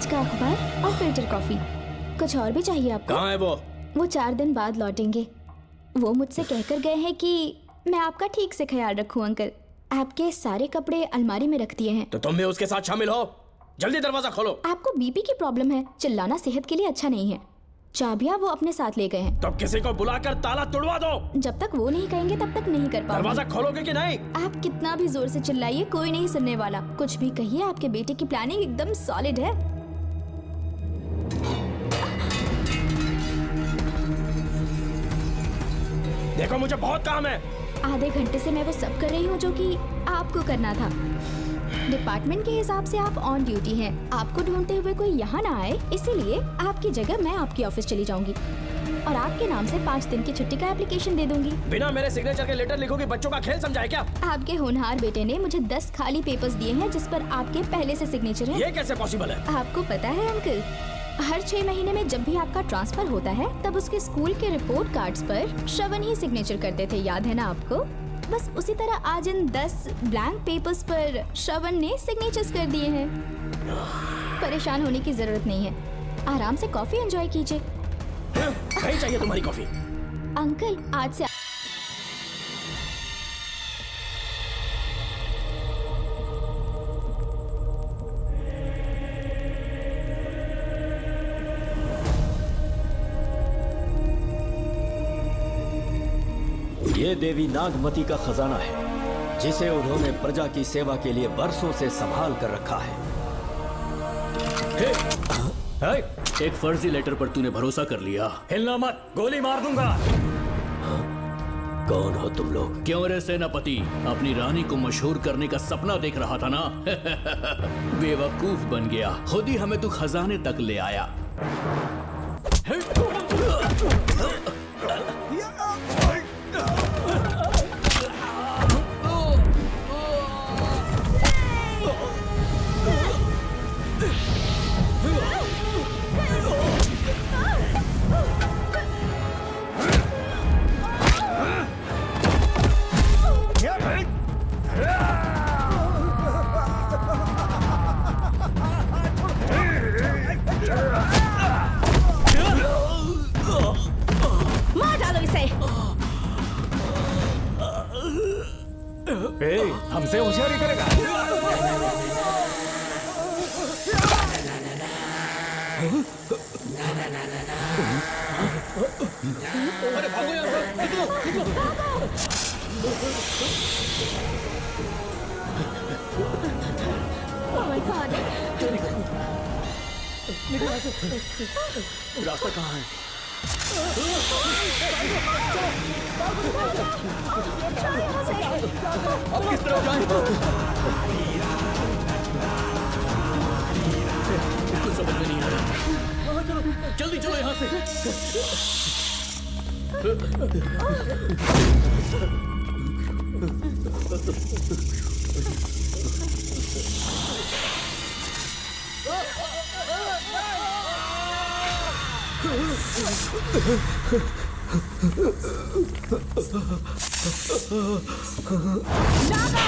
आज का अखबार और फिल्टर कॉफी। कुछ और भी चाहिए आपको? कहाँ है वो? वो 4 दिन बाद लौटेंगे। वो मुझसे कहकर गए हैं कि मैं आपका ठीक से ख्याल रखूं अंकल। आपके सारे कपड़े अलमारी में रख दिए हैं। तो तुम भी उसके साथ शामिल हो। जल्दी दरवाजा खोलो। आपको बीपी की प्रॉब्लम है, चिल्लाना सेहत के लिए अच्छा नहीं है। चाबियां वो अपने साथ ले गए हैं। तो किसी को बुलाकर ताला तोड़वा दो। जब तक वो नहीं कहेंगे तब तक नहीं कर पाऊंगी। दरवाजा खोलोगे कि नहीं? आप कितना भी जोर से चिल्लाइए, कोई नहीं सुनने वाला। कुछ भी कहिए, आपके बेटे की प्लानिंग एकदम सॉलिड है। देखो मुझे बहुत काम है। आधे घंटे से मैं वो सब कर रही हूँ जो कि आपको करना था। डिपार्टमेंट के हिसाब से आप ऑन ड्यूटी हैं। आपको ढूंढते हुए कोई यहाँ ना आए, इसीलिए आपकी जगह मैं आपकी ऑफिस चली जाऊंगी और आपके नाम से 5 दिन की छुट्टी का एप्लीकेशन दे दूंगी। बिना मेरे सिग्नेचर के लेटर लिखोगे? बच्चों का खेल समझा है क्या? आपके होनहार बेटे ने मुझे 10 खाली पेपर्स दिए हैं जिस पर आपके पहले से सिग्नेचर है। ये कैसे पॉसिबल है? आपको पता है अंकल, हर 6 महीने में जब भी आपका ट्रांसफर होता है तब उसके स्कूल के रिपोर्ट कार्ड्स पर श्रवण ही सिग्नेचर करते थे, याद है ना आपको? बस उसी तरह आज इन 10 ब्लैंक पेपर्स पर श्रवण ने सिग्नेचर्स कर दिए हैं। परेशान होने की जरूरत नहीं है, आराम से कॉफी एंजॉय कीजिए। नहीं चाहिए तुम्हारी कॉफी। अंकल आज से ये देवी नागमती का खजाना है जिसे उन्होंने प्रजा की सेवा के लिए बरसों से संभाल कर रखा है। एक फर्जी लेटर पर तूने भरोसा कर लिया। हिलना मत, गोली मार दूंगा। कौन हो तुम लोग? क्यों रे सेनापति, अपनी रानी को मशहूर करने का सपना देख रहा था ना? बेवकूफ बन गया, खुद ही हमें तू खजाने तक ले आया। हमसे होशियारी करेगा? अरे भागो यहाँ से, निकलो, निकलो। Oh my God! रास्ता कहाँ है? अब किस तरफ जाएं? कुछ समझ में नहीं आ रहा। जल्दी चलो यहाँ से। नागा!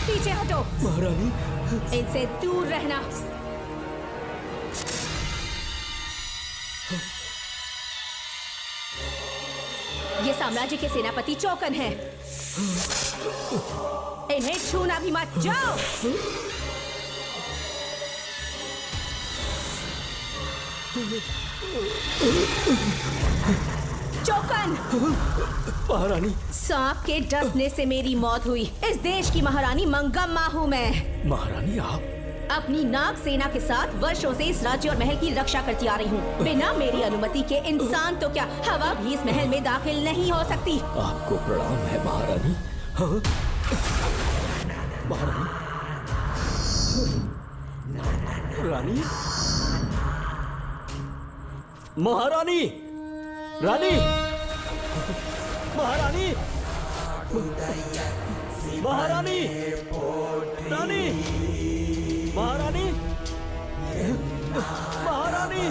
पीछे हटो। महारानी, इनसे दूर रहना। ये साम्राज्य के सेनापति चौकन हैं। इन्हें छूना भी मत। जाओ। चौकन! महारानी। सांप के डसने से मेरी मौत हुई। इस देश की महारानी मंगम्मा हूँ मैं। महारानी आप? अपनी नाग सेना के साथ वर्षों से इस राज्य और महल की रक्षा करती आ रही हूँ। बिना मेरी अनुमति के इंसान तो क्या, हवा भी इस महल में दाखिल नहीं हो सकती। आपको प्रणाम है महारानी। हाँ? महारानी, रानी, महारानी, रानी, महारानी, महारानी, रानी, महारानी, महारानी,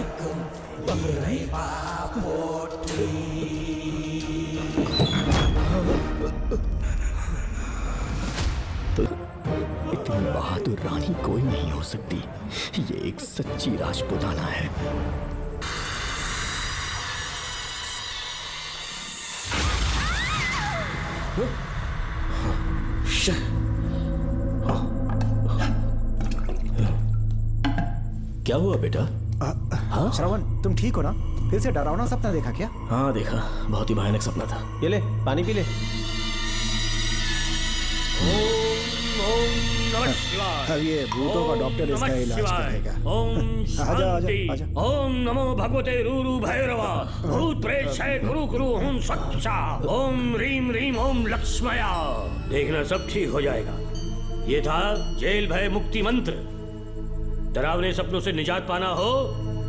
इतनी बहादुर रानी कोई नहीं हो सकती। ये एक सच्ची राजपुताना है। क्या हुआ बेटा? हाँ श्रवण, तुम ठीक हो ना? फिर से डरावना सपना देखा क्या? हाँ देखा, बहुत ही भयानक सपना था। ये ले पानी पी ले। अब ये भूतों का डॉक्टर इसका इलाज करेगा। ओम आजा आजा शांति। आजा। ओम नमो भगवते रूरू भैरवा। भूत प्रेत शय गुरु गुरु ओम सच्चा। ओम रीम रीम ओम लक्ष्मया। देखना सब ठीक हो जाएगा। ये था जेल भय मुक्ति मंत्र। डरावने सपनों से निजात पाना हो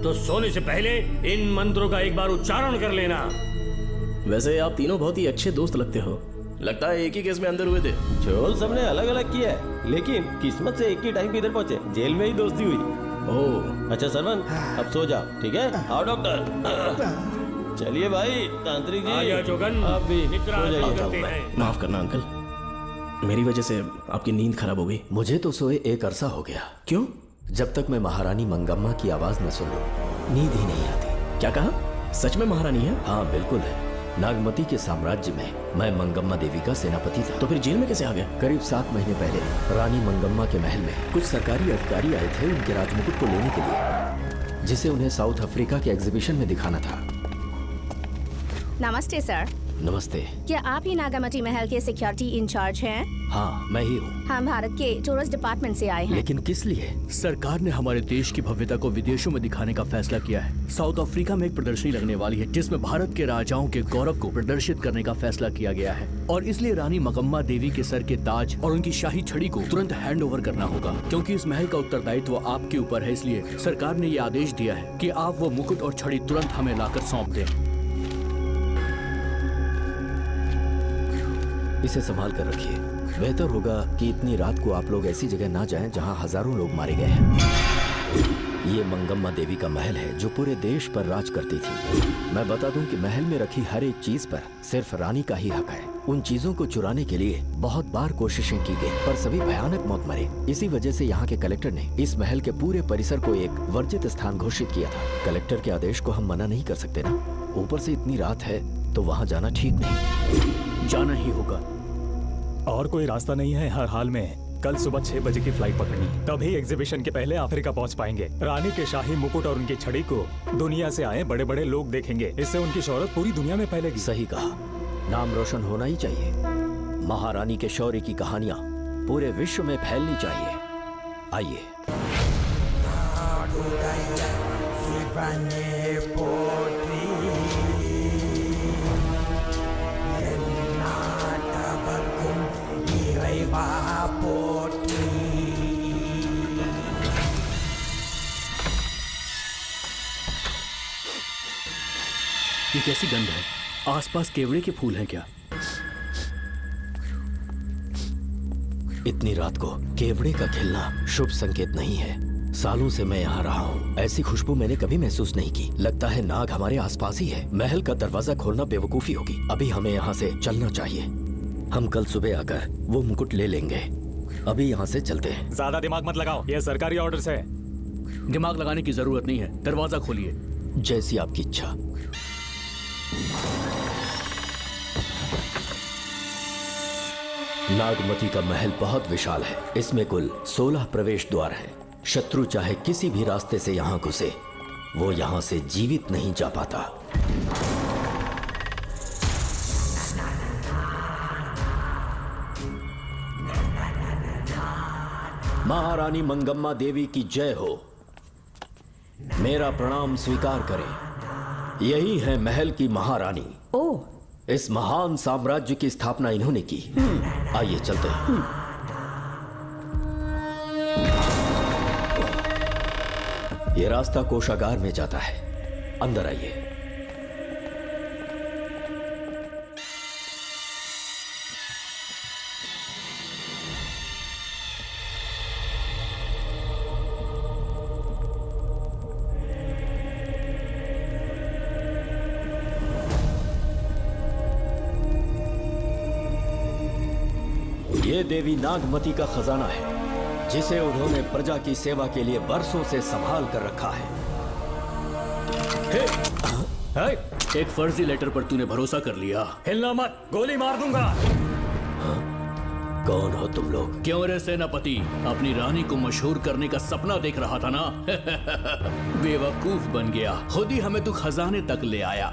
तो सोने से पहले इन मंत्रों का एक बार उच्चारण कर लेना। वैसे आप तीनों बहुत ही अच्छे दोस्त लगते हो। लगता है एक ही केस में अंदर हुए थे। झोल सबने अलग अलग किया है, लेकिन किस्मत से एक ही टाइम पे इधर पहुंचे। जेल में ही दोस्ती हुई। ओह, अच्छा सरवन, अब सो जाओ, ठीक है? आओ डॉक्टर। चलिए भाई तांत्रिक जी, आजा जोगन, आप भी निद्रा सो जाइए। करते हैं। माफ करना अंकल, मेरी वजह से आपकी नींद खराब हो गई। मुझे तो सोए एक अरसा हो गया। क्यों? जब तक मैं महारानी मंगम्मा की आवाज न सुन लूं, नींद ही नहीं आती। क्या कहा? सच में महारानी है? हाँ बिल्कुल है। नागमती के साम्राज्य में मैं मंगम्मा देवी का सेनापति था। तो फिर जेल में कैसे आ गए? करीब 7 महीने पहले रानी मंगम्मा के महल में कुछ सरकारी अधिकारी आए थे उनके राजमुकुट को लेने के लिए, जिसे उन्हें साउथ अफ्रीका के एग्जीबिशन में दिखाना था। नमस्ते सर। नमस्ते। क्या आप ही नागामती महल के सिक्योरिटी इंचार्ज हैं? हाँ मैं ही हूँ। हम भारत के टूरिस्ट डिपार्टमेंट से आए हैं। लेकिन किस लिए? सरकार ने हमारे देश की भव्यता को विदेशों में दिखाने का फैसला किया है। साउथ अफ्रीका में एक प्रदर्शनी लगने वाली है जिसमें भारत के राजाओं के गौरव को प्रदर्शित करने का फैसला किया गया है, और इसलिए रानी मंगम्मा देवी के सर के ताज और उनकी शाही छड़ी को तुरंत हैंड ओवर करना होगा। क्योंकि इस महल का उत्तरदायित्व आपके ऊपर है, इसलिए सरकार ने ये आदेश दिया है कि आप वो मुकुट और छड़ी तुरंत हमें लाकर सौंप दें। इसे संभाल कर रखिए। बेहतर होगा कि इतनी रात को आप लोग ऐसी जगह ना जाएं जहां हजारों लोग मारे गए हैं। ये मंगम्मा देवी का महल है जो पूरे देश पर राज करती थी। मैं बता दूं कि महल में रखी हर एक चीज पर सिर्फ रानी का ही हक है। उन चीजों को चुराने के लिए बहुत बार कोशिशें की गई, पर सभी भयानक मौत मरे। इसी वजह से यहाँ के कलेक्टर ने इस महल के पूरे परिसर को एक वर्जित स्थान घोषित किया था। कलेक्टर के आदेश को हम मना नहीं कर सकते ना। ऊपर से इतनी रात है तो वहाँ जाना ठीक नहीं। जाना ही होगा। और कोई रास्ता नहीं है हर हाल में। कल सुबह 6 बजे की फ्लाइट पकड़नी, तभी एग्जीबिशन के पहले अफ्रीका पहुंच पाएंगे। रानी के शाही मुकुट और उनकी छड़ी को दुनिया से आए बड़े बड़े लोग देखेंगे। इससे उनकी शोहरत पूरी दुनिया में फैलेगी। सही कहा, नाम रोशन होना ही चाहिए। महारानी के शौर्य की कहानियां पूरे विश्व में फैलनी चाहिए। आइए। ये कैसी गंध है? आसपास केवड़े के फूल हैं क्या? इतनी रात को केवड़े का खिलना शुभ संकेत नहीं है। सालों से मैं यहाँ रहा हूँ, ऐसी खुशबू मैंने कभी महसूस नहीं की। लगता है नाग हमारे आसपास ही है। महल का दरवाजा खोलना बेवकूफी होगी। अभी हमें यहाँ से चलना चाहिए। हम कल सुबह आकर वो मुकुट ले लेंगे। अभी यहाँ से चलते हैं। ज्यादा दिमाग मत लगाओ, ये सरकारी ऑर्डर्स है। दिमाग लगाने की जरूरत नहीं है, दरवाजा खोलिए। जैसी आपकी इच्छा। नागमती का महल बहुत विशाल है। इसमें कुल 16 प्रवेश द्वार हैं। शत्रु चाहे किसी भी रास्ते से यहाँ घुसे, वो यहाँ से जीवित नहीं जा पाता। महारानी मंगम्मा देवी की जय हो। मेरा प्रणाम स्वीकार करें। यही है महल की महारानी। ओह, इस महान साम्राज्य की स्थापना इन्होंने की। आइए चलते हैं। ये रास्ता कोषागार में जाता है। अंदर आइए। ये ये देवी नागमती का खजाना है जिसे उन्होंने प्रजा की सेवा के लिए बरसों से संभाल कर रखा है। एक फर्जी लेटर पर तूने भरोसा कर लिया। हिलना मत, गोली मार दूंगा। कौन हो तुम लोग? क्यों रे सेनापति, अपनी रानी को मशहूर करने का सपना देख रहा था ना? बेवकूफ बन गया, खुद ही हमें तू खजाने तक ले आया।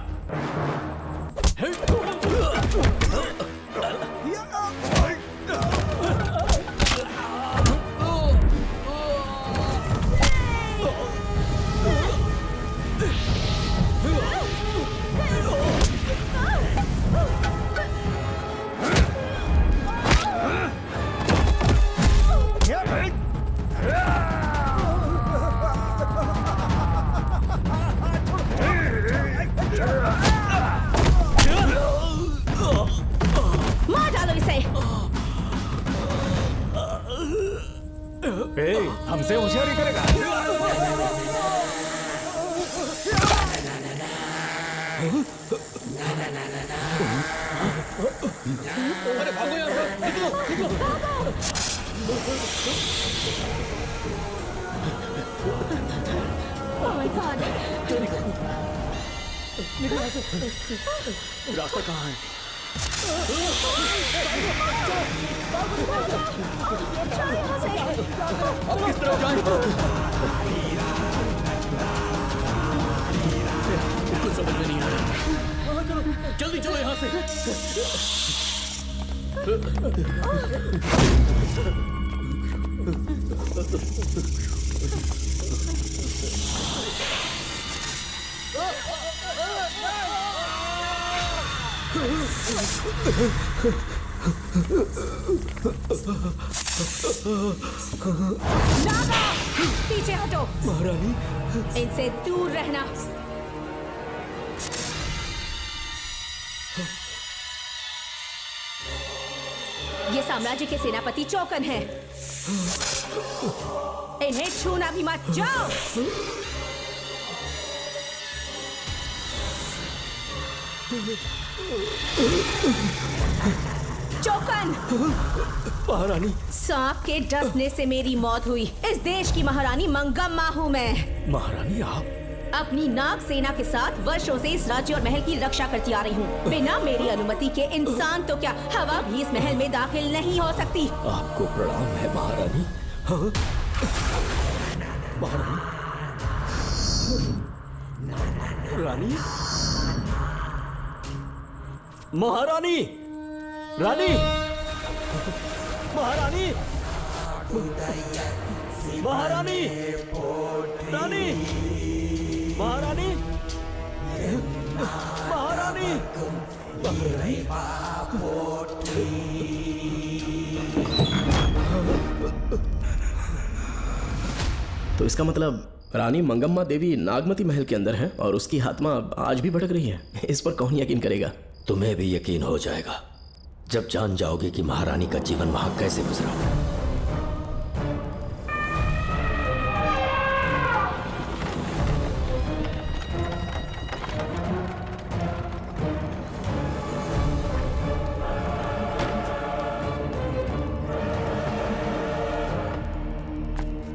मार डालो इसे। हमसे होशियारी करेगा। अरे भागो यहाँ से, निकलो, निकलो। रास्ता कहाँ है? अब किस तरफ जाएं? कुछ समझ में नहीं आ रहा। जल्दी चलो यहाँ से। नागा, पीछे हटो। महारानी, इनसे दूर रहना। ये साम्राज्य के सेनापति चौकन हैं। इन्हें छूना भी मत। जाओ। चौकन, महारानी। सांप के डसने से मेरी मौत हुई। इस देश की महारानी मंगम्मा हूँ मैं। महारानी आप? अपनी नाग सेना के साथ वर्षों से इस राज्य और महल की रक्षा करती आ रही हूँ। बिना मेरी अनुमति के इंसान तो क्या, हवा भी इस महल में दाखिल नहीं हो सकती। आपको प्रणाम है महारानी। हाँ? महारानी, रानी, महारानी, रानी, महारानी, महारानी, रानी, महारानी, महारानी, तो इसका मतलब रानी मंगम्मा देवी नागमती महल के अंदर है और उसकी आत्मा आज भी भटक रही है। इस पर कौन यकीन करेगा? तुम्हें भी यकीन हो जाएगा जब जान जाओगे कि महारानी का जीवन वहां कैसे गुजरा।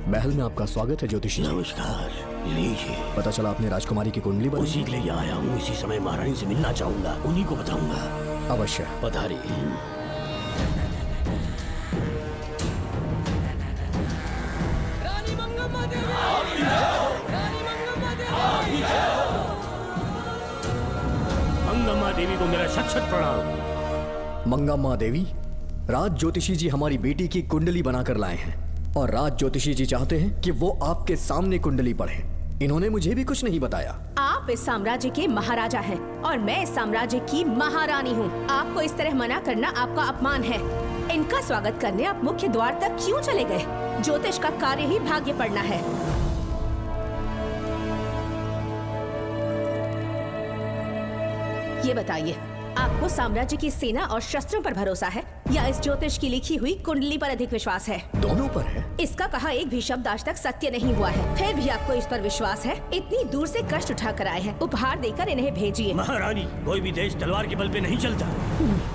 महल में आपका स्वागत है ज्योतिषी। नमस्कार, लीजिए। पता चला आपने राजकुमारी की कुंडली बनाई। उसी के लिए आया हूँ। इसी समय महारानी से मिलना चाहूंगा, उन्हीं को बताऊंगा। अवश्य। पधारी। मंगम्मा देवी को मेरा शत शत प्रणाम। मंगम्मा देवी, राज ज्योतिषी जी हमारी बेटी की कुंडली बनाकर लाए हैं और राज ज्योतिषी जी चाहते हैं कि वो आपके सामने कुंडली पढ़ें। इन्होंने मुझे भी कुछ नहीं बताया। आप इस साम्राज्य के महाराजा हैं और मैं इस साम्राज्य की महारानी हूँ। आपको इस तरह मना करना आपका अपमान है। इनका स्वागत करने आप मुख्य द्वार तक क्यों चले गए? ज्योतिष का कार्य ही भाग्य पढ़ना है। ये बताइए, आपको साम्राज्य की सेना और शस्त्रों पर भरोसा है या इस ज्योतिष की लिखी हुई कुंडली पर अधिक विश्वास है? दोनों पर है। इसका कहा एक भी शब्द आज तक सत्य नहीं हुआ है, फिर भी आपको इस पर विश्वास है? इतनी दूर से कष्ट उठा कर आए हैं, उपहार देकर इन्हें भेजिए। महारानी, कोई भी देश तलवार के बल पे नहीं चलता,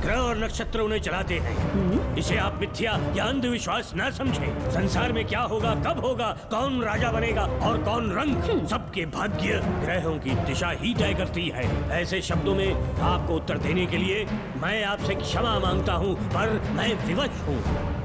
ग्रह और नक्षत्र उन्हें चलाते हैं। इसे आप मिथ्या या अंधविश्वास न समझें। संसार में क्या होगा, कब होगा, कौन राजा बनेगा और कौन रंग, सबके भाग्य ग्रहों की दिशा ही तय करती है। ऐसे शब्दों में आपको उत्तर देने के लिए मैं आपसे क्षमा मांगता हूँ, पर मैं विवश हूँ।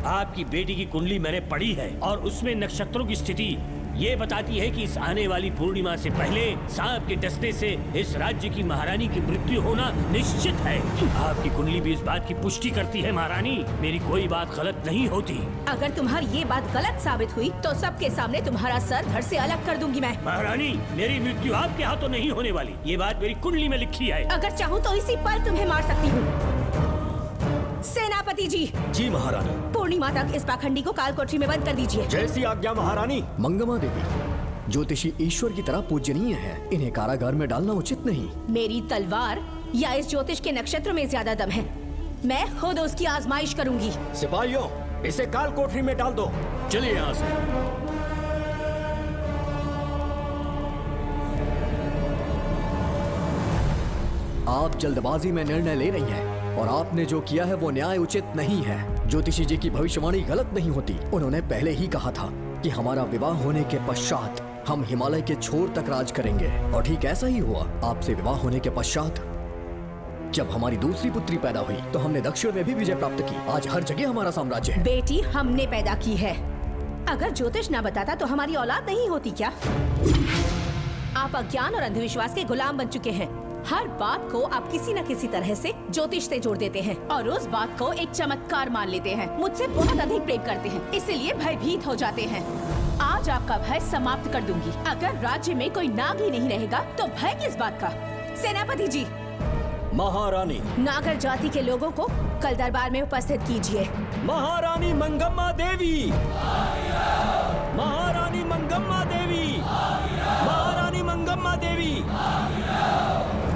आपकी बेटी की कुंडली मैंने पढ़ी है और उसमें नक्षत्रों की स्थिति ये बताती है कि इस आने वाली पूर्णिमा से पहले सांप के डसने से इस राज्य की महारानी की मृत्यु होना निश्चित है। आपकी कुंडली भी इस बात की पुष्टि करती है महारानी, मेरी कोई बात गलत नहीं होती। अगर तुम्हारी ये बात गलत साबित हुई तो सबके सामने तुम्हारा सर धड़ से अलग कर दूंगी मैं। महारानी, मेरी मृत्यु आपके हाथों नहीं होने वाली, ये बात मेरी कुंडली में लिखी है। अगर चाहूँ तो इसी पल तुम्हें मार सकती हूँ। सेनापति जी। जी महारानी। पूर्णिमा तक इस पाखंडी को काल कोठरी में बंद कर दीजिए। जैसी आज्ञा महारानी। मंगम्मा देवी ज्योतिषी ईश्वर की तरह पूजनीय है, इन्हें कारागार में डालना उचित नहीं। मेरी तलवार या इस ज्योतिष के नक्षत्र में ज्यादा दम है, मैं खुद उसकी आजमाइश करूंगी। सिपाहियों, इसे काल कोठरी में डाल दो। चलिए यहाँ से। आप जल्दबाजी में निर्णय ले रही हैं और आपने जो किया है वो न्याय उचित नहीं है। ज्योतिषी जी की भविष्यवाणी गलत नहीं होती। उन्होंने पहले ही कहा था कि हमारा विवाह होने के पश्चात हम हिमालय के छोर तक राज करेंगे, और ठीक ऐसा ही हुआ। आपसे विवाह होने के पश्चात जब हमारी दूसरी पुत्री पैदा हुई तो हमने दक्षिण में भी विजय प्राप्त की। आज हर जगह हमारा साम्राज्य है। बेटी हमने पैदा की है, अगर ज्योतिष न बताता तो हमारी औलाद नहीं होती क्या? आप अज्ञान और अंधविश्वास के गुलाम बन चुके हैं। हर बात को आप किसी न किसी तरह से ज्योतिष से जोड़ देते हैं और उस बात को एक चमत्कार मान लेते हैं। मुझसे बहुत अधिक प्रेम करते हैं, इसीलिए भयभीत हो जाते हैं। आज आपका भय समाप्त कर दूंगी। अगर राज्य में कोई नाग ही नहीं रहेगा तो भय किस बात का? सेनापति जी। महारानी। नागर जाति के लोगों को कल दरबार में उपस्थित कीजिए। महारानी मंगम्मा देवी। महारानी मंगम्मा देवी। महारानी मंगम्मा देवी।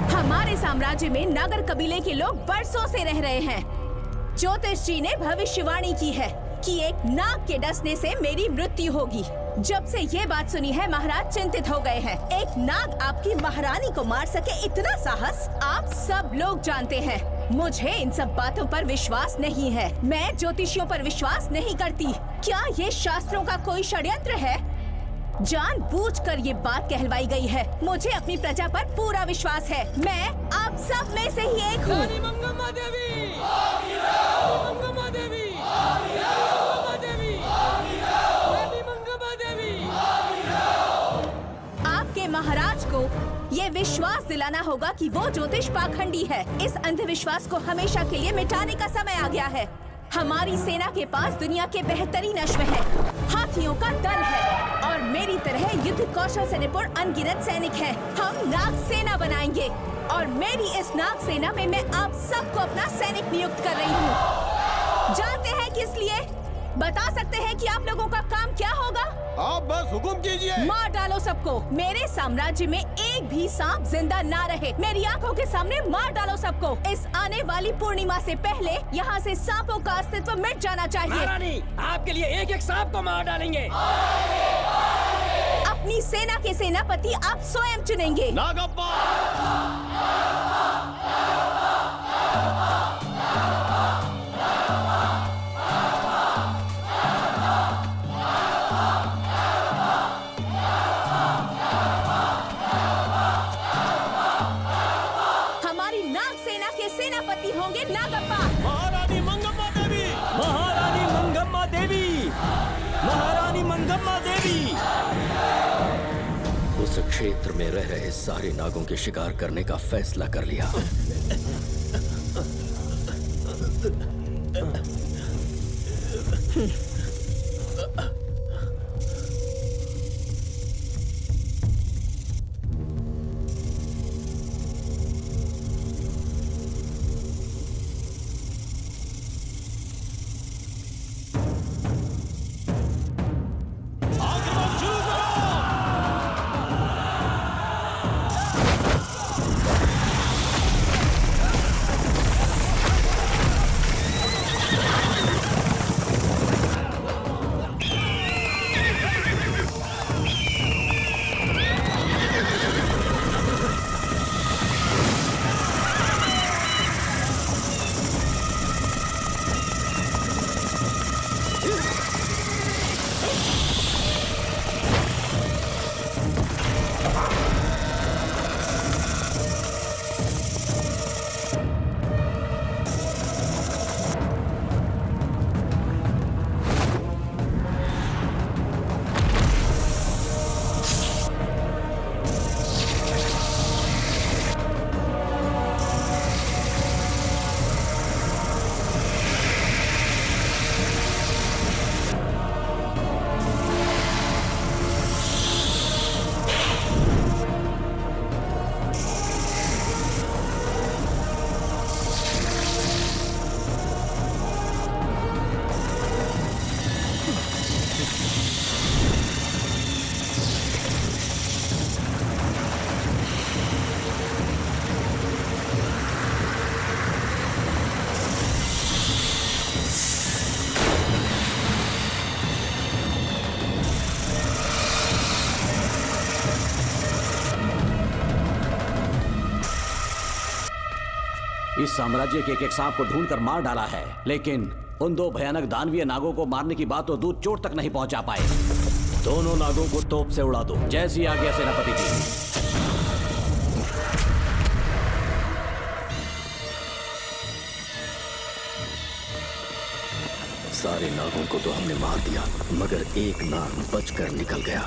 हमारे साम्राज्य में नागर कबीले के लोग बरसों से रह रहे हैं। ज्योतिष जी ने भविष्यवाणी की है कि एक नाग के डसने से मेरी मृत्यु होगी। जब से ये बात सुनी है महाराज चिंतित हो गए हैं। एक नाग आपकी महारानी को मार सके, इतना साहस आप सब लोग जानते हैं। मुझे इन सब बातों पर विश्वास नहीं है। मैं ज्योतिषियों पर विश्वास नहीं करती। क्या ये शास्त्रों का कोई षड्यंत्र है? जानबूझकर ये बात कहलवाई गई है। मुझे अपनी प्रजा पर पूरा विश्वास है। मैं आप सब में से ही एक हूँ। मंगम्मा देवी। मंगम्मा देवी। मंगम्मा देवी। मंगम्मा देवी। आपके महाराज को ये विश्वास दिलाना होगा कि वो ज्योतिष पाखंडी है। इस अंधविश्वास को हमेशा के लिए मिटाने का समय आ गया है। हमारी सेना के पास दुनिया के बेहतरीन अश्व है, हाथियों का दल है और मेरी तरह युद्ध कौशल से निपुण अनगिनत सैनिक हैं। हम नाग सेना बनाएंगे और मेरी इस नाग सेना में मैं आप सबको अपना सैनिक नियुक्त कर रही हूँ। जानते हैं किस लिए? बता सकते हैं कि आप लोगों का काम क्या होगा? आप बस हुक्म कीजिए। मार डालो सबको। मेरे साम्राज्य में एक भी सांप जिंदा ना रहे। मेरी आंखों के सामने मार डालो सबको। इस आने वाली पूर्णिमा से पहले यहाँ से सांपों का अस्तित्व मिट जाना चाहिए। महारानी, आपके लिए एक एक सांप को मार डालेंगे। अपनी सेना के सेनापति आप स्वयं चुनेंगे। नागप्पा। सेनापति होंगे नागप्पा। महारानी मंगम्मा देवी। महारानी मंगम्मा देवी। महारानी मंगम्मा देवी। उस क्षेत्र में रह रहे सारे नागों के शिकार करने का फैसला कर लिया। इस साम्राज्य के एक सांप को ढूंढकर मार डाला है, लेकिन उन दो भयानक दानवीय नागों को मारने की बात तो दूर चोट तक नहीं पहुंचा पाए। दोनों नागों को तोप से उड़ा दो, जैसी आज्ञा सेनापति जी। सारे नागों को तो हमने मार दिया, मगर एक नाग बचकर निकल गया।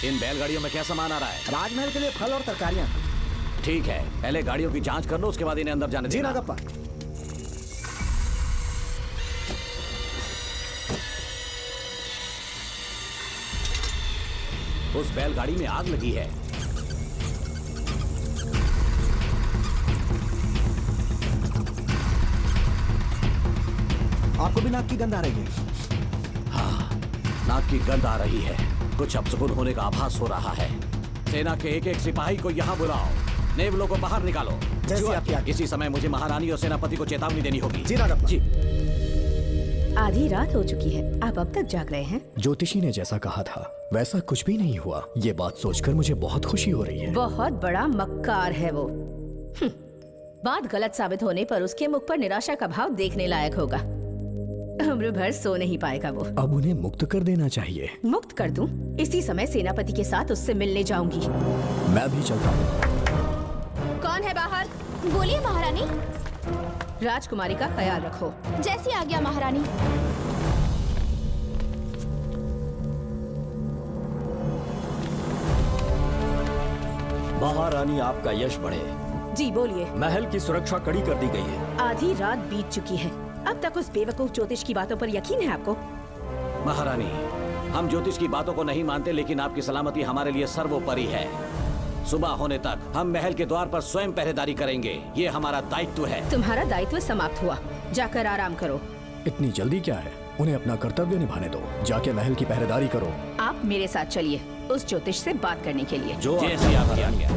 इन बैलगाड़ियों में क्या सामान आ रहा है? राजमहल के लिए फल और तरकारियां। ठीक है, पहले गाड़ियों की जांच कर लो, उसके बाद इन्हें अंदर जाने जी देना। नागप्पा। उस बैलगाड़ी में आग लगी है। आपको भी नाक की गंध आ रही है? हाँ, नाक की गंध आ रही है। कुछ अपशकुन होने का आभास हो रहा है। सेना के एक एक सिपाही को यहाँ बुलाओ, नेवलों को बाहर निकालो। जैसी आपकी आज्ञा। इसी समय मुझे महारानी और सेनापति को चेतावनी देनी होगी। जी नागप्पा। जी। आधी रात हो चुकी है, आप अब तक जाग रहे हैं? ज्योतिषी ने जैसा कहा था वैसा कुछ भी नहीं हुआ। ये बात सोचकर मुझे बहुत खुशी हो रही है। बहुत बड़ा मक्कार है वो। बात गलत साबित होने पर उसके मुख पर निराशा का भाव देखने लायक होगा। उम्र भर सो नहीं पाएगा वो। अब उन्हें मुक्त कर देना चाहिए। मुक्त कर दूं? इसी समय सेनापति के साथ उससे मिलने जाऊंगी। मैं भी चलता हूँ। कौन है बाहर? बोलिए महारानी। राजकुमारी का ख्याल रखो। जैसी आज्ञा महारानी। महारानी, आपका यश बढ़े। जी बोलिए। महल की सुरक्षा कड़ी कर दी गई है। आधी रात बीत चुकी है, अब तक उस बेवकूफ ज्योतिष की बातों पर यकीन है आपको? महारानी, हम ज्योतिष की बातों को नहीं मानते, लेकिन आपकी सलामती हमारे लिए सर्वोपरि है। सुबह होने तक हम महल के द्वार पर स्वयं पहरेदारी करेंगे, ये हमारा दायित्व है। तुम्हारा दायित्व समाप्त हुआ, जाकर आराम करो। इतनी जल्दी क्या है? उन्हें अपना कर्तव्य निभाने दो। जाके महल की पहरेदारी करो। आप मेरे साथ चलिए उस ज्योतिष से बात करने के लिए। जो जैसी आपकी आज्ञा।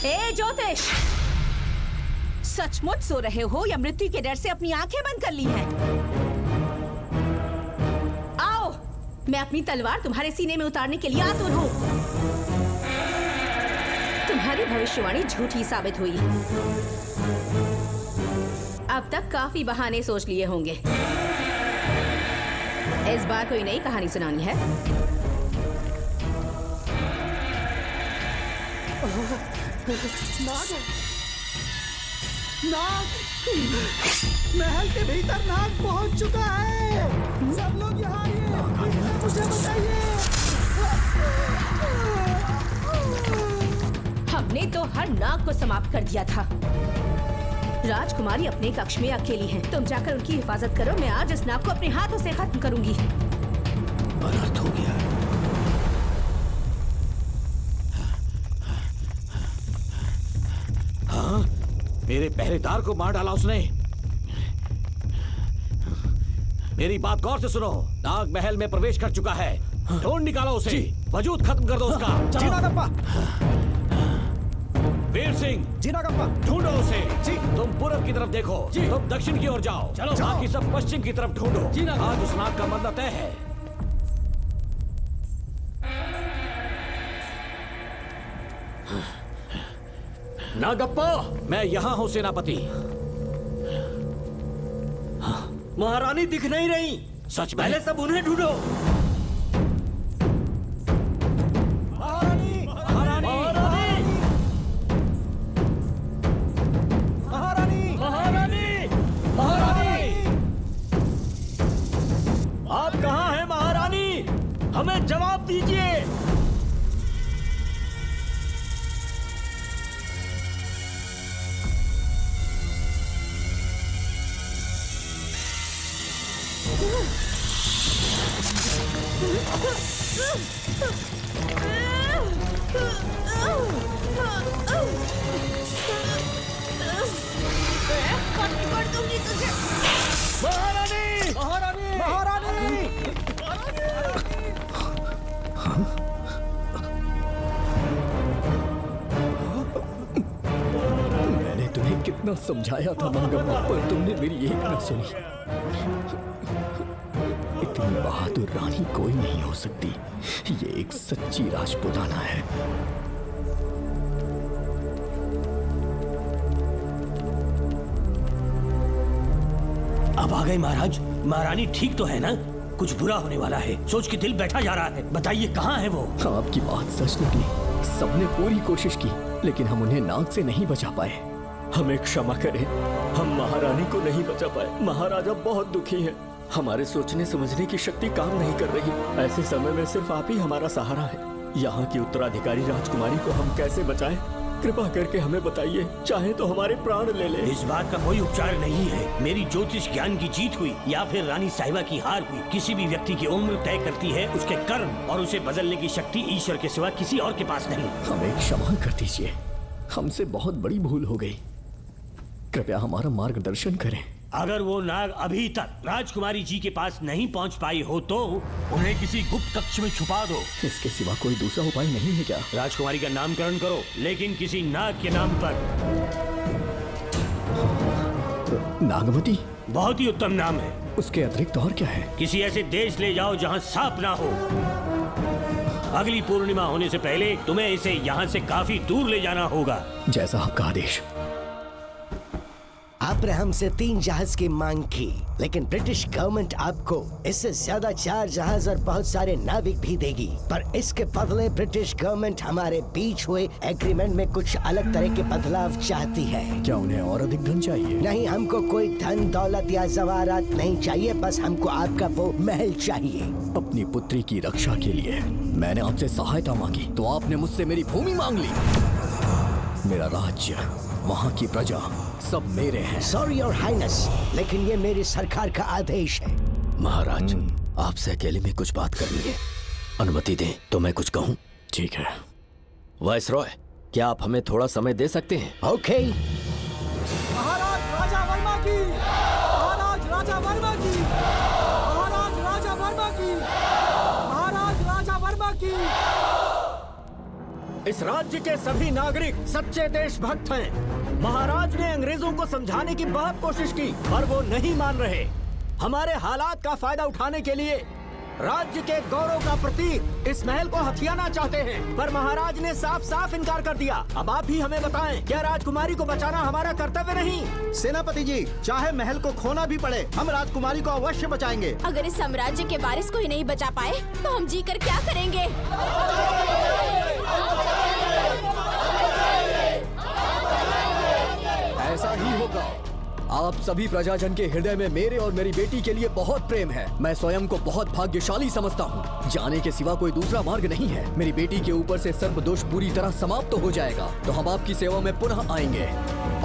ए ज्योतिष, सचमुच सो रहे हो या मृत्यु के डर से अपनी आंखें बंद कर ली हैं? आओ, मैं अपनी तलवार तुम्हारे सीने में उतारने के लिए आतुर हूं। तुम्हारी भविष्यवाणी झूठी साबित हुई। अब तक काफी बहाने सोच लिए होंगे। इस बार कोई नई कहानी सुनानी है? नाग है। नाग! महल के भीतर नाग पहुंच चुका है। सब लोग यहाँ आइए, मुझे बचाइए। हमने तो हर नाग को समाप्त कर दिया था। राजकुमारी अपने कक्ष में अकेली है, तुम जाकर उनकी हिफाजत करो। मैं आज इस नाग को अपने हाथों से खत्म करूंगी। अनर्थ हो गया। हाँ, मेरे पहरेदार को मार डाला उसने। मेरी बात गौर से सुनो, नाग महल में प्रवेश कर चुका है। ढूंढ निकालो उसे, वजूद खत्म कर दो उसका। जी नागप्पा। वीर सिंह, जी नागप्पा। ढूंढो उसे। जी। तुम पूरब की तरफ देखो, तुम दक्षिण की ओर जाओ। चलो। बाकी सब पश्चिम की तरफ ढूंढो। आज उस नाग का मरना तय है। नागप्पा! मैं यहाँ हूँ सेनापति। महारानी दिख नहीं रही। सच में? पहले सब उन्हें ढूंढो। महारानी! महारानी! महारानी! महारानी! महारानी! आप कहाँ हैं महारानी? हमें जवाब दीजिए। महारानी महारानी महारानी मैंने तुम्हें कितना समझाया था मंगम्मा, पर तुमने मेरी एक न सुनी। इतनी बहादुर रानी कोई नहीं हो सकती। ये एक सच्ची राजपुताना है। अब आ गए महाराज। महारानी ठीक तो है ना? कुछ बुरा होने वाला है, सोच के दिल बैठा जा रहा है। बताइए कहाँ है वो? आपकी बात सच निकली। सबने पूरी कोशिश की, लेकिन हम उन्हें नाग से नहीं बचा पाए। हमें क्षमा करें, हम महारानी को नहीं बचा पाए। महाराजा बहुत दुखी हैं। हमारे सोचने समझने की शक्ति काम नहीं कर रही। ऐसे समय में सिर्फ आप ही हमारा सहारा है। यहाँ की उत्तराधिकारी राजकुमारी को हम कैसे बचाएं? कृपा करके हमें बताइए, चाहे तो हमारे प्राण ले ले। इस बात का कोई उपचार नहीं है। मेरी ज्योतिष ज्ञान की जीत हुई या फिर रानी साहिबा की हार हुई, किसी भी व्यक्ति की उम्र तय करती है उसके कर्म, और उसे बदलने की शक्ति ईश्वर के सिवा किसी और के पास नहीं। हमें क्षमा कर दीजिए, हमसे बहुत बड़ी भूल हो गई। कृपया हमारा मार्गदर्शन करें। अगर वो नाग अभी तक राजकुमारी जी के पास नहीं पहुंच पाई हो तो उन्हें किसी गुप्त कक्ष में छुपा दो। इसके सिवा कोई दूसरा उपाय नहीं है क्या? राजकुमारी का नामकरण करो, लेकिन किसी नाग के नाम पर। नागमती बहुत ही उत्तम नाम है। उसके अतिरिक्त और क्या है? किसी ऐसे देश ले जाओ जहाँ सांप ना हो। अगली पूर्णिमा होने से पहले तुम्हें इसे यहाँ से काफी दूर ले जाना होगा। जैसा आपका आदेश। आपने हमसे 3 जहाज की मांग की, लेकिन ब्रिटिश गवर्नमेंट आपको इससे ज्यादा 4 जहाज और बहुत सारे नाविक भी देगी। पर इसके बदले ब्रिटिश गवर्नमेंट हमारे बीच हुए एग्रीमेंट में कुछ अलग तरह के बदलाव चाहती है। क्या उन्हें और अधिक धन चाहिए? नहीं, हमको कोई धन दौलत या जवाहरात नहीं चाहिए, बस हमको आपका वो महल चाहिए। अपनी पुत्री की रक्षा के लिए मैंने आपसे सहायता मांगी तो आपने मुझसे मेरी भूमि मांग ली। मेरा राज्य, वहाँ की प्रजा सब मेरे हैं। सॉरी योर हाइनेस, लेकिन ये मेरी सरकार का आदेश है। महाराज, आपसे अकेले में कुछ बात करनी है। अनुमति दें तो मैं कुछ कहूँ? ठीक है। वायसरॉय, क्या आप हमें थोड़ा समय दे सकते हैं? ओके। महाराज राजा वर्मा की, महाराज राजा वर्मा की, महाराज राजा वर्मा की, महाराज राजा वर्मा की। इस राज्य के सभी नागरिक सच्चे देशभक्त हैं। महाराज ने अंग्रेजों को समझाने की बहुत कोशिश की, पर वो नहीं मान रहे। हमारे हालात का फायदा उठाने के लिए राज्य के गौरव का प्रतीक इस महल को हथियाना चाहते हैं, पर महाराज ने साफ साफ इनकार कर दिया। अब आप ही हमें बताएं, क्या राजकुमारी को बचाना हमारा कर्तव्य नहीं? सेनापति जी, चाहे महल को खोना भी पड़े, हम राजकुमारी को अवश्य बचाएंगे। अगर इस साम्राज्य के वारिस को ही नहीं बचा पाए तो हम जीकर क्या करेंगे? ऐसा ही होगा। आप सभी प्रजाजन के हृदय में मेरे और मेरी बेटी के लिए बहुत प्रेम है। मैं स्वयं को बहुत भाग्यशाली समझता हूँ। जाने के सिवा कोई दूसरा मार्ग नहीं है। मेरी बेटी के ऊपर से सर्प दोष पूरी तरह समाप्त हो जाएगा तो हम आपकी सेवा में पुनः आएंगे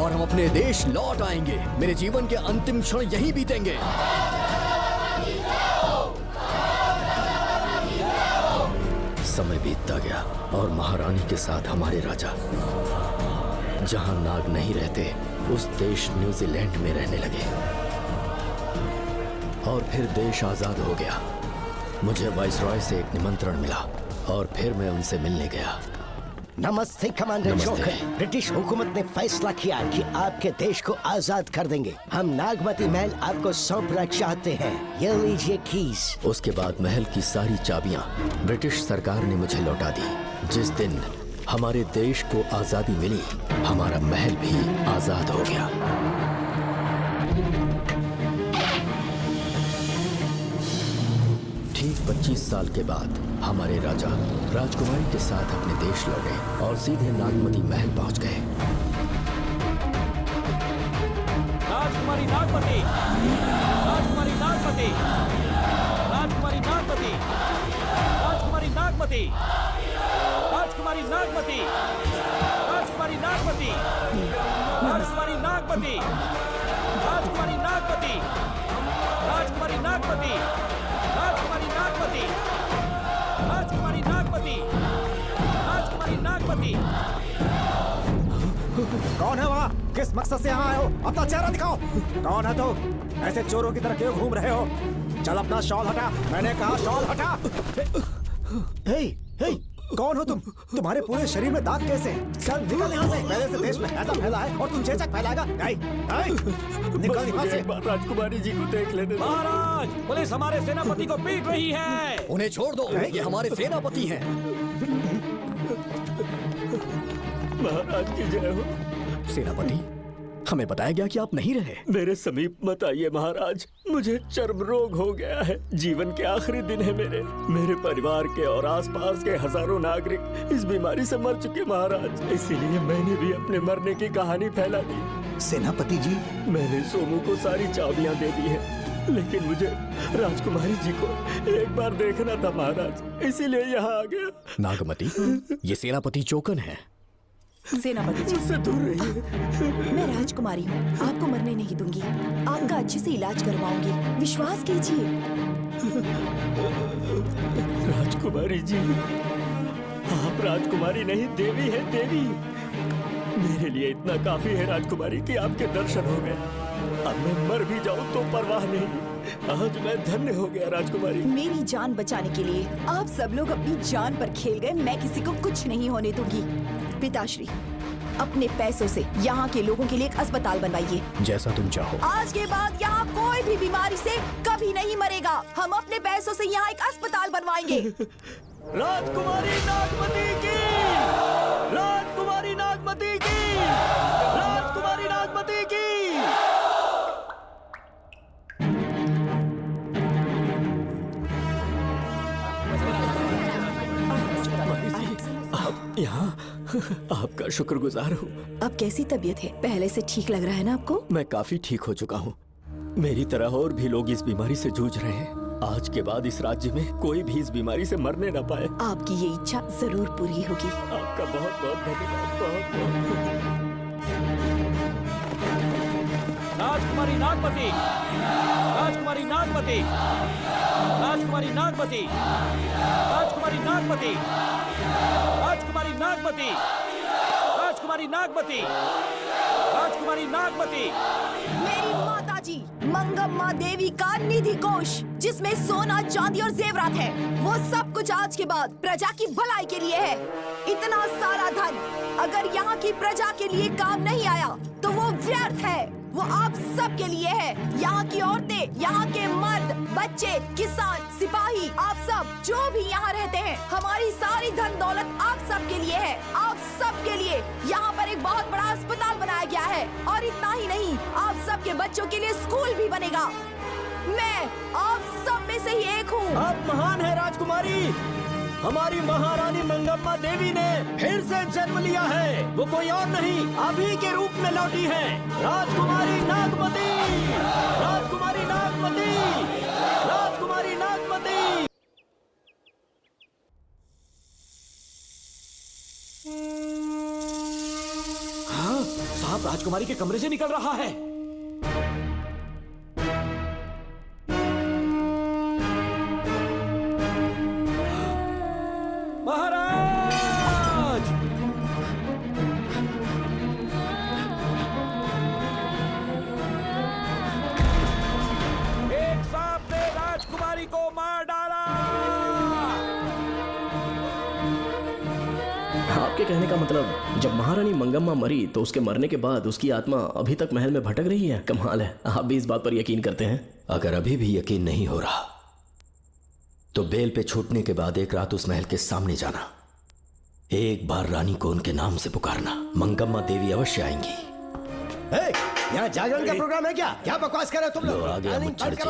और हम अपने देश लौट आएंगे। मेरे जीवन के अंतिम क्षण यहीं बीतेंगे। समय बीतता गया और महारानी के साथ हमारे राजा जहां नाग नहीं रहते उस देश न्यूजीलैंड में रहने लगे और फिर देश आजाद हो गया। मुझे वाइसरॉय से एक निमंत्रण मिला और फिर मैं उनसे मिलने गया। नमस्ते कमांडर जोकर। ब्रिटिश हुकूमत ने फैसला किया कि आपके देश को आजाद कर देंगे। हम नागमती महल आपको सौंपना चाहते हैं। ये लीजिए कीज। उसके बाद महल की सारी चाबियां ब्रिटिश सरकार ने मुझे लौटा दी। जिस दिन हमारे देश को आजादी मिली, हमारा महल भी आजाद हो गया। ठीक 25 साल के बाद हमारे राजा राजकुमारी के साथ अपने देश लौटे और सीधे नागमती महल पहुंच गए। राजकुमारी नागमती, राजकुमारी नागमती, राजकुमारी नागमती, राजकुमारी नागमती, राजकुमारी नागमती, राजकुमारी नागमती, राजकुमारी नागमती, राजकुमारी नागमती, राजकुमारी नागमती। नागमती, राजकुमारी नागमती, राजकुमारी नागमती, राजकुमारी नागमती। कौन है वहाँ? किस मकसद से यहाँ आए हो? अपना चेहरा दिखाओ। कौन है तो? ऐसे चोरों की तरह क्यों घूम रहे हो? चल अपना शॉल हटा। मैंने कहा शॉल हटा। हे, हे, कौन हो तुम? तुम्हारे पूरे शरीर में दाग कैसे हैं? चल निकल यहाँ से। पहले से देश में ऐसा फैला है और तुम चेचक फैलाएगा? निकल यहाँ से। राजकुमारी जी को देख लेने दो। महाराज, पुलिस हमारे सेनापति को पीट रही है। उन्हें छोड़ दो, ये हमारे सेनापति हैं। महाराज की जय हो। सेनापति, हमें बताया गया कि आप नहीं रहे। मेरे समीप मत आइए महाराज, मुझे चर्म रोग हो गया है। जीवन के आखिरी दिन है मेरे परिवार के और आसपास के हजारों नागरिक इस बीमारी से मर चुके महाराज। इसीलिए मैंने भी अपने मरने की कहानी फैला दी। सेनापति जी, मैंने सोमू को सारी चाबियां दे दी है, लेकिन मुझे राजकुमारी जी को एक बार देखना था महाराज, इसीलिए यहाँ आ गया। नागमती, ये सेनापति चोकन है। सेनापति जी, मुझसे दूर रहिए। मैं राजकुमारी हूँ, आपको मरने नहीं दूंगी। आपका अच्छे से इलाज करवाऊंगी, विश्वास कीजिए। राजकुमारी जी, आप राजकुमारी नहीं देवी है, देवी। मेरे लिए इतना काफी है राजकुमारी कि आपके दर्शन हो गए। अब मैं मर भी जाऊं तो परवाह नहीं। आज मैं धन्य हो गया राजकुमारी। मेरी जान बचाने के लिए आप सब लोग अपनी जान पर खेल गए। मैं किसी को कुछ नहीं होने दूंगी। पिताश्री, अपने पैसों से यहाँ के लोगों के लिए एक अस्पताल बनवाइए। जैसा तुम चाहो। आज के बाद यहाँ कोई भी बीमारी से कभी नहीं मरेगा। हम अपने पैसों से यहाँ एक अस्पताल बनवाएंगे। राजकुमारी नागमती की, राजकुमारी नागमती की, राजकुमारी नागमती की। यहाँ आपका शुक्रगुजार हूँ। अब कैसी तबीयत है? पहले से ठीक लग रहा है ना आपको? मैं काफी ठीक हो चुका हूँ। मेरी तरह और भी लोग इस बीमारी से जूझ रहे हैं। आज के बाद इस राज्य में कोई भी इस बीमारी से मरने न पाए। आपकी ये इच्छा जरूर पूरी होगी। आपका बहुत बहुत धन्यवाद। बहुत राजकुमारी नागमती, राजकुमारी नागमती, राजकुमारी नागमती, राजकुमारी नागमती, राजकुमारी नागमती, राजकुमारी नागमती, राजकुमारी नागमती। मेरी माता जी मंगम्मा देवी का निधि कोष, जिसमें सोना, चांदी और जेवरात है, वो सब कुछ आज के बाद प्रजा की भलाई के लिए है। इतना सारा धन अगर यहाँ की प्रजा के लिए काम नहीं आया तो वो व्यर्थ है। वो आप सब के लिए है। यहाँ की औरतें, यहाँ के मर्द, बच्चे, किसान, सिपाही, आप सब जो भी यहाँ रहते हैं, हमारी सारी धन दौलत आप सब के लिए है। आप सब के लिए यहाँ पर एक बहुत बड़ा अस्पताल बनाया गया है। और इतना ही नहीं, आप सब के बच्चों के लिए स्कूल भी बनेगा। मैं आप सब में से ही एक हूँ। आप महान है राजकुमारी। हमारी महारानी मंगम्मा देवी ने फिर से जन्म लिया है। वो कोई और नहीं, आप ही के रूप में लौटी है। राजकुमारी नागमती, राजकुमारी नागमती, राजकुमारी नागमती। हाँ, साहब राजकुमारी के कमरे से निकल रहा है। महाराज! एक सांप ने राजकुमारी को मार डाला। आपके कहने का मतलब जब महारानी मंगम्मा मरी तो उसके मरने के बाद उसकी आत्मा अभी तक महल में भटक रही है? कमाल है, आप भी इस बात पर यकीन करते हैं? अगर अभी भी यकीन नहीं हो रहा तो बेल पे छूटने के बाद एक रात उस महल के सामने जाना, एक बार रानी को उनके नाम से पुकारना। मंगम्मा देवी अवश्य आएंगी। यहाँ जागरण का प्रोग्राम है क्या? क्या बकवास कर रहे हो तुम लोग?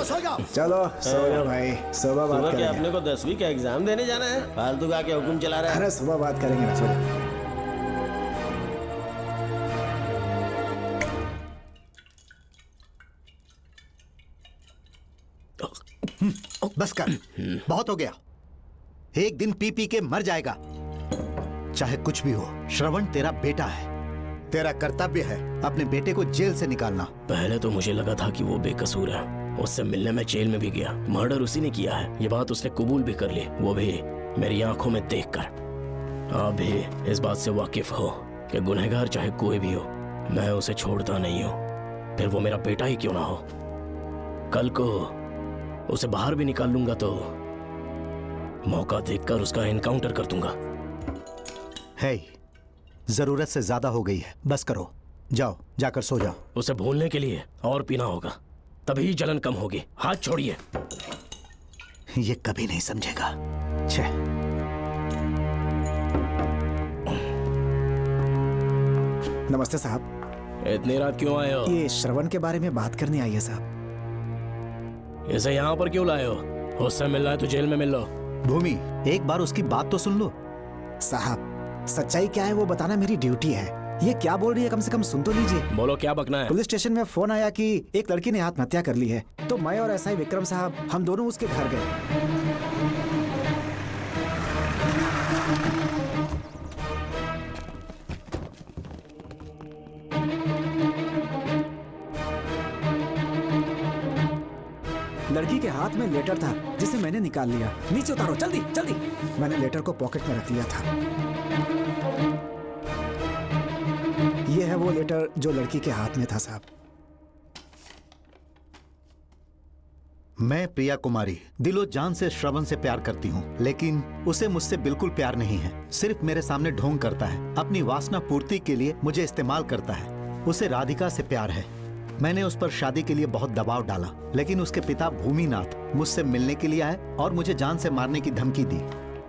सो जाओ। चलो सो जाओ भाई, सुबह बात क्या करेंगे। अपने को 10वीं का एग्जाम देने जाना है? फालतू का क्या हुक्म चला रहा है? अरे सुबह बात करेंगे ना, सो जाओ। बस कर, बहुत हो गया। एक दिन पी पी के मर जाएगा, चाहे कुछ भी हो। श्रवण तेरा बेटा है, तेरा कर्तव्य है अपने बेटे को जेल से निकालना। पहले तो मुझे लगा था कि वो बेकसूर है, उससे मिलने में जेल में भी गया। मर्डर उसी ने किया है, ये बात उसने कबूल भी कर ली, वो भी मेरी आंखों में देखकर। आप भी इस बात से वाकिफ हो कि गुनहगार चाहे कोई भी हो, मैं उसे छोड़ता नहीं हूँ, फिर वो मेरा बेटा ही क्यों ना हो। कल को उसे बाहर भी निकाल लूंगा तो मौका देखकर उसका एनकाउंटर कर दूंगा। है, जरूरत से ज्यादा हो गई है, बस करो, जाओ जाकर सो जाओ। उसे भूलने के लिए और पीना होगा, तभी जलन कम होगी। हाथ छोड़िए। ये कभी नहीं समझेगा। छे। नमस्ते साहब। इतनी रात क्यों आए हो? ये श्रवण के बारे में बात करने आई है साहब। इसे यहाँ पर क्यों लाए हो? उससे मिलना है तो जेल में मिल लो। भूमि, एक बार उसकी बात तो सुन लो। साहब, सच्चाई क्या है वो बताना मेरी ड्यूटी है। ये क्या बोल रही है, कम से कम सुन तो लीजिए। बोलो, क्या बकना है? पुलिस स्टेशन में फोन आया कि एक लड़की ने आत्महत्या कर ली है, तो मैं और एसआई विक्रम साहब हम दोनों उसके घर गए। लड़की के हाथ में लेटर था जिसे मैंने निकाल लिया। नीचे उतारो, जल्दी जल्दी। मैंने लेटर को पॉकेट में रख लिया था। यह है वो लेटर जो लड़की के हाथ में था साहब। मैं प्रिया कुमारी दिलो जान से श्रवण से प्यार करती हूँ, लेकिन उसे मुझसे बिल्कुल प्यार नहीं है। सिर्फ मेरे सामने ढोंग करता है, अपनी वासना पूर्ति के लिए मुझे इस्तेमाल करता है। उसे राधिका से प्यार है। मैंने उस पर शादी के लिए बहुत दबाव डाला, लेकिन उसके पिता भूमिनाथ मुझसे मिलने के लिए आए और मुझे जान से मारने की धमकी दी।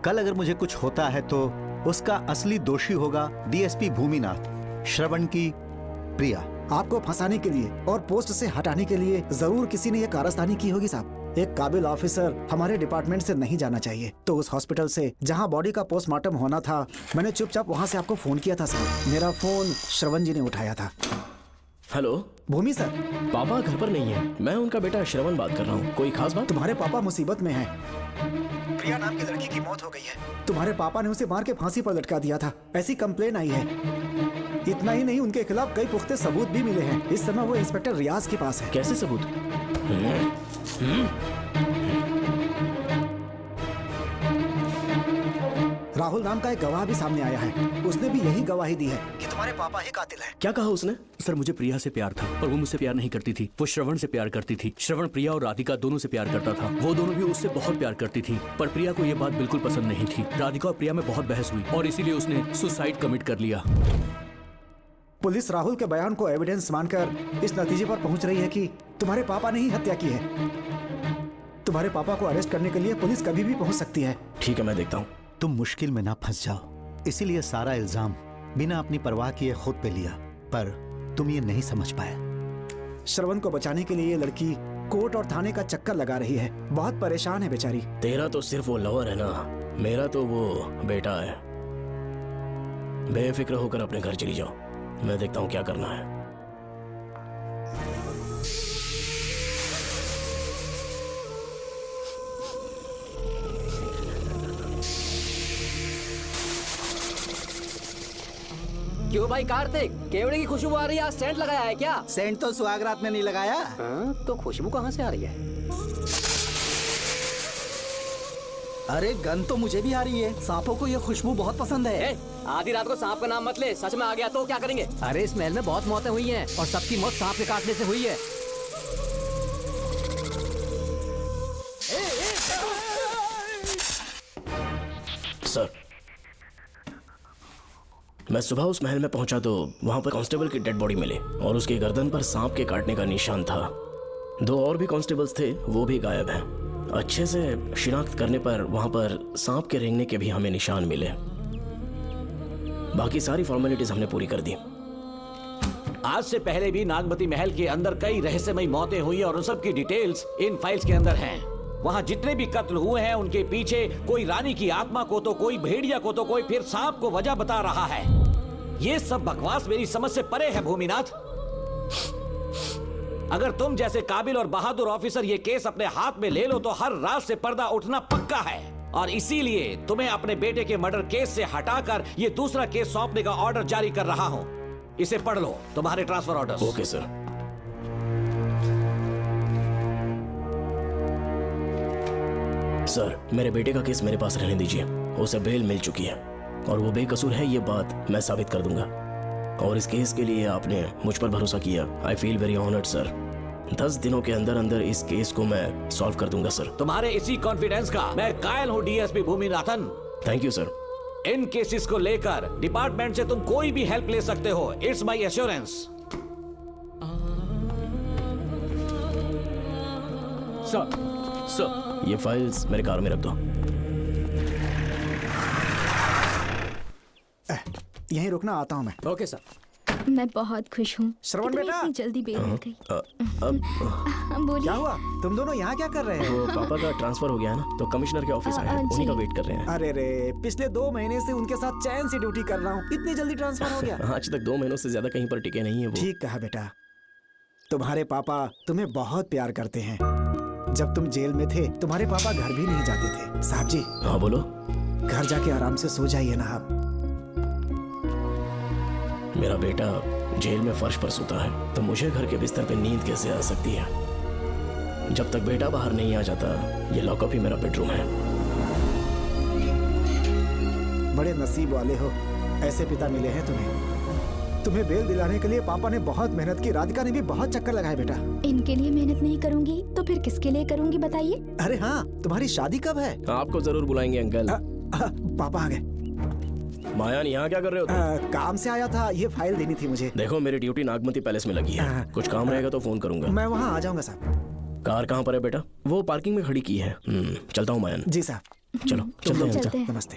कल अगर मुझे कुछ होता है तो उसका असली दोषी होगा डीएसपी भूमिनाथ। श्रवण की प्रिया। आपको फंसाने के लिए और पोस्ट से हटाने के लिए जरूर किसी ने ये कारस्तानी की होगी साहब। एक काबिल ऑफिसर हमारे डिपार्टमेंट से नहीं जाना चाहिए। तो उस हॉस्पिटल से जहां बॉडी का पोस्टमार्टम होना था, मैंने चुपचाप वहां से आपको फोन किया था साहब। मेरा फोन श्रवण जी ने उठाया था। हेलो भूमि सर। पापा घर पर नहीं है, मैं उनका बेटा श्रवण बात कर रहा हूँ। कोई खास बात? तुम्हारे पापा मुसीबत में हैं। प्रिया नाम की लड़की की मौत हो गई है। तुम्हारे पापा ने उसे मार के फांसी पर लटका दिया था, ऐसी कंप्लेन आई है। इतना ही नहीं, उनके खिलाफ कई पुख्ते सबूत भी मिले हैं। इस समय वो इंस्पेक्टर रियाज के पास है। कैसे सबूत? राहुल नाम का एक गवाह भी सामने आया है। उसने भी यही गवाही दी है कि तुम्हारे पापा ही कातिल हैं। क्या कहा उसने? सर, मुझे प्रिया से प्यार था और वो मुझसे प्यार नहीं करती थी। वो श्रवण से प्यार करती थी। श्रवण प्रिया और राधिका दोनों से प्यार करता था। वो दोनों भी उससे बहुत प्यार करती थी, पर प्रिया को ये बात बिल्कुल पसंद नहीं थी। राधिका और प्रिया में बहुत बहस हुई और इसीलिए उसने सुसाइड कमिट कर लिया। पुलिस राहुल के बयान को एविडेंस मानकर इस नतीजे पर पहुंच रही है कि तुम्हारे पापा ने ही हत्या की है। तुम्हारे पापा को अरेस्ट करने के लिए पुलिस कभी भी पहुंच सकती है। ठीक है, मैं देखता हूँ। तुम मुश्किल में ना फंस जाओ, इसीलिए सारा इल्जाम बिना अपनी परवाह किए खुद पे लिया, पर तुम ये नहीं समझ पाए। श्रवण को बचाने के लिए ये लड़की कोर्ट और थाने का चक्कर लगा रही है। बहुत परेशान है बेचारी। तेरा तो सिर्फ वो लवर है ना, मेरा तो वो बेटा है। बेफिक्र होकर अपने घर चली जाओ, मैं देखता हूँ क्या करना है। क्यों भाई कार्तिक, केवड़े की खुशबू आ रही है, आज सेंट लगाया है क्या? सेंट तो सुहागरात में नहीं लगाया। तो खुशबू कहाँ से आ रही है? अरे गन तो मुझे भी आ रही है। सांपों को ये खुशबू बहुत पसंद है। आधी रात को सांप का नाम मत ले, सच में आ गया तो क्या करेंगे? अरे इस महल में बहुत मौतें हुई हैं और सबकी मौत सांप के काटने से हुई है। सर, मैं सुबह उस महल में पहुंचा तो वहां पर कांस्टेबल की डेड बॉडी मिली और उसकी गर्दन पर सांप के काटने का निशान था। 2 और भी कांस्टेबल्स थे, वो भी गायब हैं। अच्छे से शिनाख्त करने पर वहां पर सांप के रेंगने के भी हमें निशान मिले। बाकी सारी फॉर्मेलिटीज हमने पूरी कर दी। आज से पहले भी नागमती महल के अंदर कई रहस्यमयी मौतें हुई और उन सब की डिटेल्स इन फाइल्स के अंदर हैं। वहाँ जितने भी कत्ल हुए हैं उनके पीछे कोई रानी की आत्मा को तो कोई भेड़िया को तो कोई फिर सांप को वजह बता रहा है। ये सब बकवास मेरी समझ से परे है भूमिनाथ। अगर तुम जैसे काबिल और बहादुर ऑफिसर ये केस अपने हाथ में ले लो तो हर रात से पर्दा उठना पक्का है, और इसीलिए तुम्हें अपने बेटे के मर्डर केस से हटाकर ये दूसरा केस सौंपने का ऑर्डर जारी कर रहा हूं। इसे पढ़ लो, तुम्हारे transfer order. Okay sir. Sir, मेरे बेटे का केस मेरे पास रहने दीजिए। उसे बेल मिल चुकी है और वो बेकसूर है, ये बात मैं साबित कर दूंगा। और इस केस के लिए आपने मुझ पर भरोसा किया। I feel very honoured sir. 10 दिनों के अंदर अंदर इस केस को मैं सॉल्व कर दूंगा सर। तुम्हारे इसी कॉन्फिडेंस का मैं कायल हूँ DSP Bhuminathan. Thank you sir. In cases को लेकर डिपार्टमेंट से तुम कोई भी हेल्प ले सकते हो। It's my assurance. सर, ये फाइल्स मेरे कार में रख दो। यहीं रुकना, आता हूँ मैं। Okay sir. मैं बहुत खुश हूँ। श्रवण कि तुम्हें बेटा। इतनी जल्दी बेल मिल गई। बोलिए। क्या हुआ? तुम दोनों यहाँ क्या कर रहे हो? वो पापा का ट्रांसफर हो गया है ना, तो कमिश्नर के ऑफिस आए हैं, उन्हीं का वेट कर रहे हैं। अरे रे, पिछले 2 महीने से उनके साथ चैन से ड्यूटी कर रहा हूँ, इतनी जल्दी ट्रांसफर हो गया? आज तक 2 महीनों से ज्यादा कहीं पर टिके नहीं है वो। ठीक कहा बेटा। तुम्हारे पापा तुम्हें बहुत प्यार करते हैं। जब तुम जेल में थे तुम्हारे पापा घर भी नहीं जाते थे। साहब जी। हाँ बोलो। घर जाके आराम से सो जाइए ना आप। मेरा बेटा जेल में फर्श पर सोता है तो मुझे घर के बिस्तर पे नींद कैसे आ सकती है? जब तक बेटा बाहर नहीं आ जाता, ये लॉकअप ही मेरा बेडरूम है। बड़े नसीब वाले हो, ऐसे पिता मिले हैं तुम्हें बेल दिलाने के लिए पापा ने बहुत मेहनत की। राधिका ने भी बहुत चक्कर लगाए बेटा। इनके लिए मेहनत नहीं करूंगी तो फिर किसके लिए करूंगी बताइए? अरे हाँ, तुम्हारी शादी कब है? आपको जरूर बुलाएंगे अंकल। पापा आ गए। मायान, यहाँ क्या कर रहे हो तुम? काम से आया था, ये फाइल देनी थी मुझे। देखो, मेरी ड्यूटी नागमती पैलेस में लगी है। कुछ काम रहेगा तो फोन करूंगा। मैं वहाँ आ जाऊंगा साहब। कार कहाँ पर है बेटा? वो पार्किंग में खड़ी की है। चलता हूँ मायान। जी साहब। चलो चलते हैं। नमस्ते।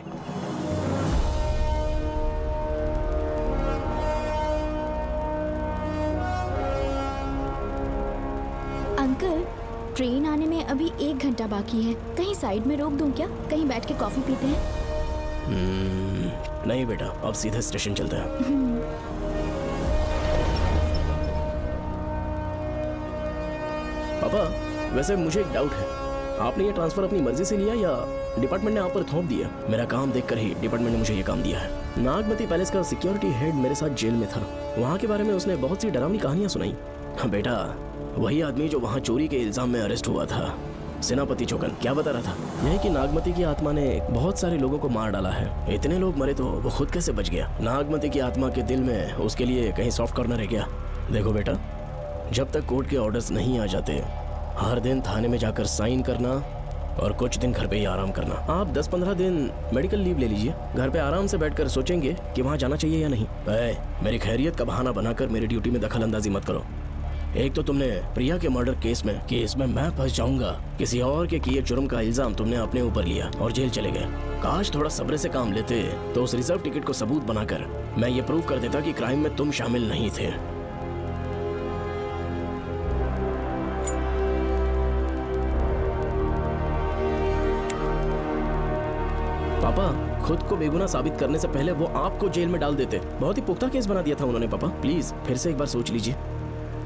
अंकल, ट्रेन आने में अभी 1 घंटा बाकी है। कहीं साइड में रोक दूं क्या? कहीं बैठ के कॉफी पीते हैं? नहीं बेटा, अब सीधे स्टेशन चलते हैं। पापा, वैसे मुझे एक डाउट है। आपने ये ट्रांसफर अपनी मर्जी से लिया या डिपार्टमेंट ने आप पर थोप दिया? मेरा काम देखकर ही डिपार्टमेंट ने मुझे ये काम दिया है। नागमती पैलेस का सिक्योरिटी हेड मेरे साथ जेल में था। वहाँ के बारे में उसने बहुत सी डरावनी कहानियां सुनाई। हाँ बेटा, वही आदमी जो वहाँ चोरी के इल्जाम में अरेस्ट हुआ था, सेनापति चौकन, क्या बता रहा था? यह कि नागमती की आत्मा ने बहुत सारे लोगों को मार डाला है। इतने लोग मरे तो वो खुद कैसे बच गया? नागमती की आत्मा के दिल में उसके लिए कहीं सॉफ्ट कॉर्नर है क्या? देखो बेटा, जब तक कोर्ट के ऑर्डर्स नहीं आ जाते, हर दिन थाने में जाकर साइन करना और कुछ दिन घर पे ही आराम करना। आप 10-15 दिन मेडिकल लीव ले लीजिए। घर पे आराम से बैठकर सोचेंगे कि वहाँ जाना चाहिए या नहीं। मेरी खैरियत का बहाना बनाकर मेरी ड्यूटी में दखल अंदाजी मत करो। एक तो तुमने प्रिया के मर्डर केस में कि इसमें मैं फंस जाऊंगा, किसी और के किए जुर्म का इल्जाम तुमने अपने ऊपर लिया और जेल चले गए। काश थोड़ा सब्र से काम लेते तो उस रिजर्व टिकट को सबूत बनाकर मैं ये प्रूव कर देता कि क्राइम में तुम शामिल नहीं थे। पापा, खुद को बेगुनाह साबित करने से पहले वो आपको जेल में डाल देते। बहुत ही पुख्ता केस बना दिया था उन्होंने। पापा प्लीज फिर से एक बार सोच लीजिए।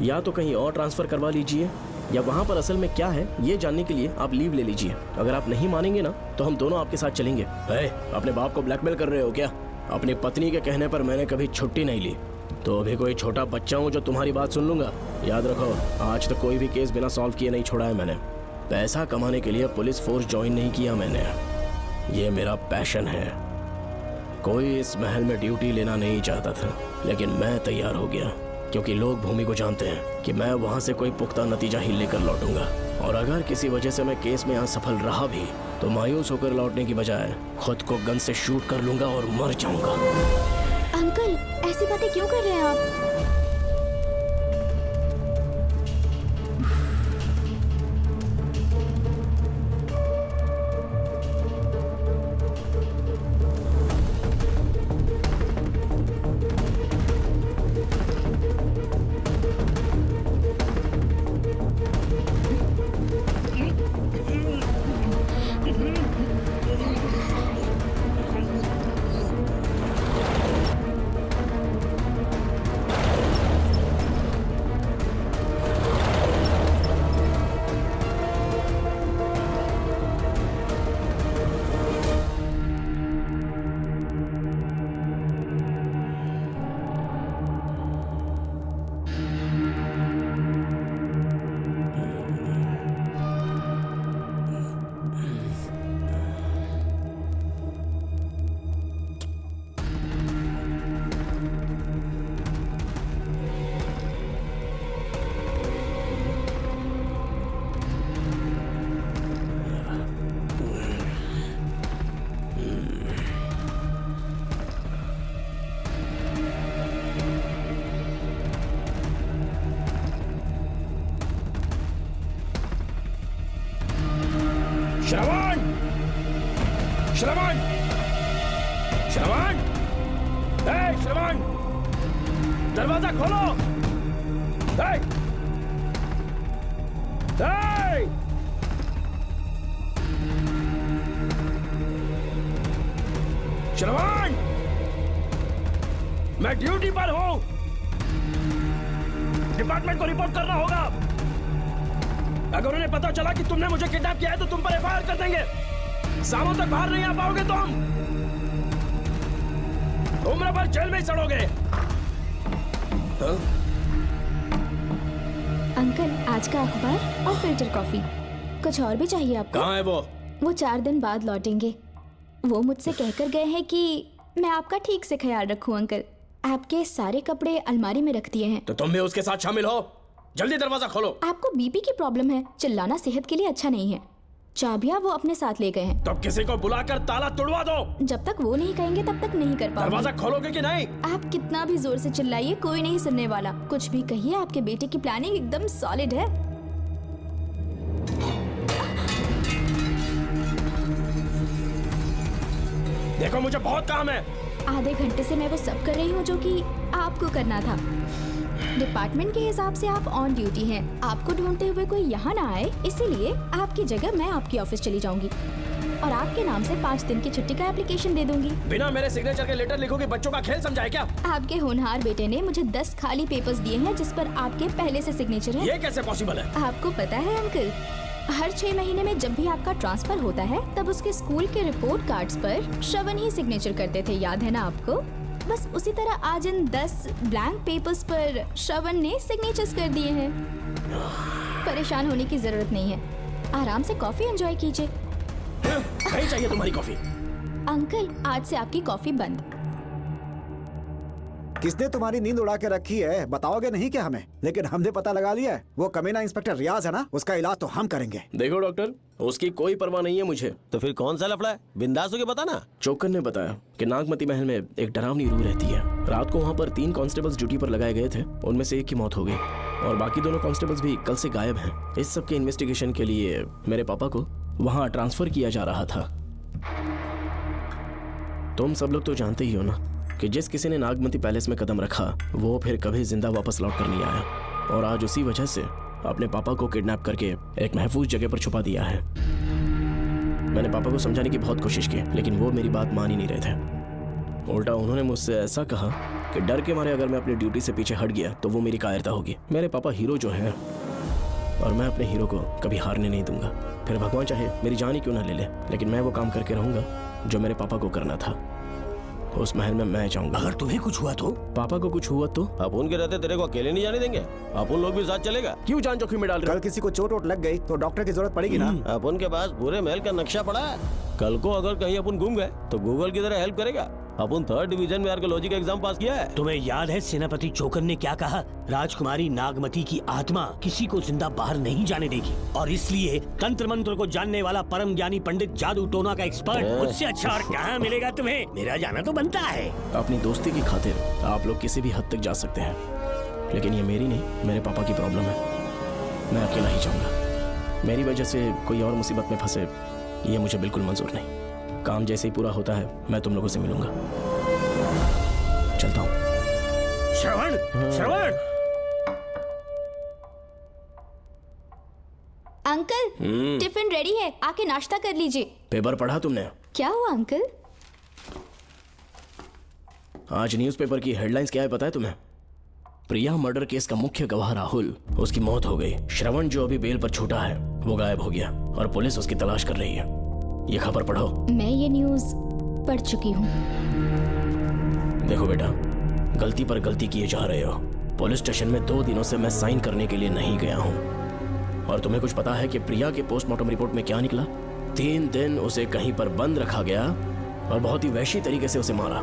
या तो कहीं और ट्रांसफर करवा लीजिए या वहाँ पर असल में क्या है ये जानने के लिए आप लीव ले लीजिए। अगर आप नहीं मानेंगे ना तो हम दोनों आपके साथ चलेंगे। अपने बाप को ब्लैकमेल कर रहे हो क्या? अपनी पत्नी के कहने पर मैंने कभी छुट्टी नहीं ली, तो अभी कोई छोटा बच्चा हूँ जो तुम्हारी बात सुन लूंगा? याद रखो, आज तक कोई भी केस बिना सॉल्व किए नहीं छोड़ा है मैंने। पैसा कमाने के लिए पुलिस फोर्स ज्वाइन नहीं किया मैंने, ये मेरा पैशन है। कोई इस महल में ड्यूटी लेना नहीं चाहता था, लेकिन मैं तैयार हो गया क्योंकि लोग भूमि को जानते हैं कि मैं वहां से कोई पुख्ता नतीजा ही लेकर लौटूंगा। और अगर किसी वजह से मैं केस में असफल रहा भी तो मायूस होकर लौटने की बजाय खुद को गन से शूट कर लूंगा और मर जाऊंगा। अंकल, ऐसी बातें क्यों कर रहे हैं आप? श्रवण, श्रवण, श्रवण, दरवाजा खोलो। श्रवण, मैं ड्यूटी पर हूं। डिपार्टमेंट को रिपोर्ट करना होगा। अगर उन्हें पता चला कि तुमने मुझे किडनैप किया है तो तुम पर एफआईआर कर देंगे। शामों तक बाहर नहीं आ पाओगे तुम। उम्र भर जेल में ही सड़ोगे। अंकल, आज का अखबार और फिल्टर कॉफी। कुछ और भी चाहिए आपको? कहाँ है वो? वो 4 दिन बाद लौटेंगे। वो मुझसे कहकर गए हैं कि मैं आपका ठीक से ख्याल रखूं अंकल। आपके सारे कपड़े अलमारी में रख दिए हैं। तो तुम भी उसके साथ शामिल हो। जल्दी दरवाजा खोलो। आपको बीपी की प्रॉब्लम है, चिल्लाना सेहत के लिए अच्छा नहीं है। चाबियां वो अपने साथ ले गए हैं। तो किसी को बुलाकर ताला तोड़वा दो। जब तक वो नहीं कहेंगे तब तक नहीं कर पाऊंगी। दरवाजा खोलोगे कि नहीं? आप कितना भी जोर से चिल्लाइए, कोई नहीं सुनने वाला। कुछ भी कहिए, आपके बेटे की प्लानिंग एकदम सॉलिड है। देखो, मुझे बहुत काम है। आधे घंटे से मैं वो सब कर रही हूँ जो कि आपको करना था। डिपार्टमेंट के हिसाब से आप ऑन ड्यूटी हैं। आपको ढूंढते हुए कोई यहाँ ना आए, इसीलिए आपकी जगह मैं आपकी ऑफिस चली जाऊंगी और आपके नाम से 5 दिन की छुट्टी का एप्लीकेशन दे दूंगी। बिना मेरे सिग्नेचर के लेटर लिखोगे? बच्चों का खेल समझा है क्या? आपके होनहार बेटे ने मुझे 10 खाली पेपर्स दिए हैं जिस पर आपके पहले से सिग्नेचर है। ये कैसे पॉसिबल है? आपको पता है अंकल, हर 6 महीने में जब भी आपका ट्रांसफर होता है तब उसके स्कूल के रिपोर्ट कार्ड्स पर श्रवण ही सिग्नेचर करते थे, याद है ना आपको? बस उसी तरह आज इन 10 ब्लैंक पेपर्स पर श्रवण ने सिग्नेचर्स कर दिए हैं। परेशान होने की जरूरत नहीं है, आराम से कॉफी एंजॉय कीजिए। नहीं चाहिए तुम्हारी कॉफी। अंकल, आज से आपकी कॉफी बंद। किसने तुम्हारी नींद उड़ा के रखी है? बताओगे नहीं क्या हमें? लेकिन हमने पता लगा लिया है। वो कमीना इंस्पेक्टर रियाज है ना, उसका इलाज तो हम करेंगे। देखो डॉक्टर, उसकी कोई परवाह नहीं है मुझे। तो फिर कौन सा लफड़ा है? बिंदास होके बता ना। चौकन ने बताया कि नागमती महल में एक डरावनी रूह रहती है। रात को वहाँ पर 3 कांस्टेबल्स ड्यूटी पर लगाए गए थे। उनमें से एक की मौत हो गई और बाकी दोनों कांस्टेबल्स भी कल से गायब हैं। इस सब के इन्वेस्टिगेशन के लिए मेरे पापा को वहाँ ट्रांसफर किया जा रहा था। तुम सब लोग तो जानते ही हो ना कि जिस किसी ने नागमती पैलेस में कदम रखा वो फिर कभी जिंदा वापस लौट कर नहीं आया। और आज उसी वजह से अपने पापा को किडनैप करके एक महफूज जगह पर छुपा दिया है। मैंने पापा को समझाने की बहुत कोशिश की, लेकिन वो मेरी बात मान ही नहीं रहे थे। उल्टा उन्होंने मुझसे ऐसा कहा कि डर के मारे अगर मैं अपनी ड्यूटी से पीछे हट गया तो वो मेरी कायरता होगी। मेरे पापा हीरो जो है और मैं अपने हीरो को कभी हारने नहीं दूंगा। फिर भगवान चाहे मेरी जान ही क्यों ना ले ले, लेकिन मैं वो काम करके रहूंगा जो मेरे पापा को करना था। उस महल में मैं जाऊंगा। अगर तुम्हें कुछ हुआ तो? पापा को कुछ हुआ तो? अपन के रहते तेरे को अकेले नहीं जाने देंगे। अपन लोग भी साथ चलेगा। क्यों जान जोखिम में डाल रहे? कल किसी को चोट वोट लग गई तो डॉक्टर की जरूरत पड़ेगी ना। अपन के पास पूरे महल का नक्शा पड़ा है। कल को अगर कहीं अपन घूम गए तो गूगल की तरह हेल्प करेगा। अपन 3rd डिवीजन में आर्कियोलॉजी का एग्जाम पास किया है। तुम्हें याद है सेनापति चोकन ने क्या कहा? राजकुमारी नागमती की आत्मा किसी को जिंदा बाहर नहीं जाने देगी और इसलिए तंत्र मंत्र को जानने वाला परम ज्ञानी पंडित जादू टोना का एक्सपर्ट मुझसे अच्छा और कहाँ मिलेगा तुम्हें? मेरा जाना तो बनता है। अपनी दोस्ती की खातिर आप लोग किसी भी हद तक जा सकते हैं, लेकिन ये मेरी नहीं, मेरे पापा की प्रॉब्लम है। मैं अकेला ही जाऊंगा। मेरी वजह से कोई और मुसीबत में फंसे ये मुझे बिल्कुल मंजूर नहीं। काम जैसे ही पूरा होता है मैं तुम लोगों से मिलूंगा। चलता हूँ। श्रवण, श्रवण। अंकल, टिफिन रेडी है, आके नाश्ता कर लीजिए। पेपर पढ़ा तुमने? क्या हुआ अंकल? आज न्यूज़पेपर की हेडलाइंस क्या है पता है तुम्हें? प्रिया मर्डर केस का मुख्य गवाह राहुल, उसकी मौत हो गई। श्रवण जो अभी बेल पर छूटा है वो गायब हो गया और पुलिस उसकी तलाश कर रही है। ये खबर पढ़ो। मैं ये न्यूज़ पढ़ चुकी हूँ। देखो बेटा, गलती पर गलती किए जा रहे हो। पुलिस स्टेशन में 2 दिनों से मैं साइन करने के लिए नहीं गया हूँ। और तुम्हें कुछ पता है कि प्रिया के पोस्टमार्टम रिपोर्ट में क्या निकला? 3 दिन उसे कहीं पर बंद रखा गया और बहुत ही वैशी तरीके से उसे मारा।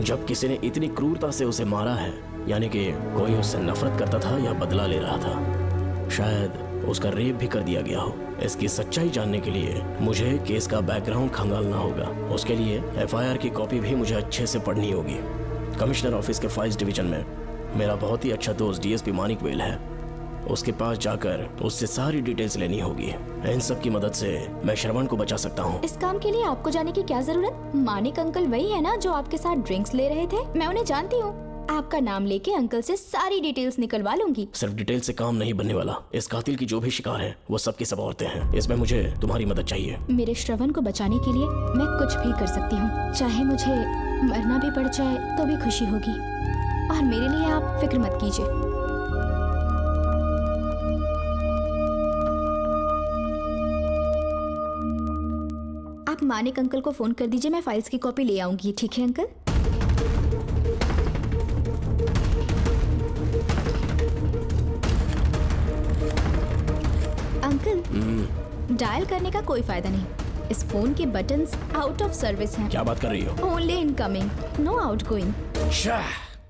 जब किसी ने इतनी क्रूरता से उसे मारा है, यानी कि कोई उससे नफरत करता था या बदला ले रहा था। शायद उसका रेप भी कर दिया गया हो। इसकी सच्चाई जानने के लिए मुझे केस का बैकग्राउंड खंगालना होगा। उसके लिए एफआईआर की कॉपी भी मुझे अच्छे से पढ़नी होगी। कमिश्नर ऑफिस के फाइल्स डिवीजन में मेरा बहुत ही अच्छा दोस्त डीएसपी मानिक वेल है उसके पास जाकर उससे सारी डिटेल्स लेनी होगी। इन सब की मदद से मैं श्रवण को बचा सकता हूँ। इस काम के लिए आपको जाने की क्या जरूरत? मानिक अंकल वही है ना जो आपके साथ ड्रिंक्स ले रहे थे? मैं उन्हें जानती हूँ। आपका नाम लेके अंकल से सारी डिटेल्स निकलवा लूंगी। सिर्फ डिटेल से काम नहीं बनने वाला। इस कातिल की जो भी शिकार है वो सबकी सब औरतें हैं। इसमें मुझे तुम्हारी मदद चाहिए। मेरे श्रवण को बचाने के लिए मैं कुछ भी कर सकती हूँ। चाहे मुझे मरना भी पड़ जाए तो भी खुशी होगी। और मेरे लिए आप फिक्र मत कीजिए। आप मानिक अंकल को फोन कर दीजिए, मैं फाइल्स की कॉपी ले आऊंगी। ठीक है अंकल? अंकल, डायल करने का कोई फायदा नहीं। इस फोन के बटन्स आउट ऑफ सर्विस हैं। क्या बात कर रही हो? Only incoming, no outgoing.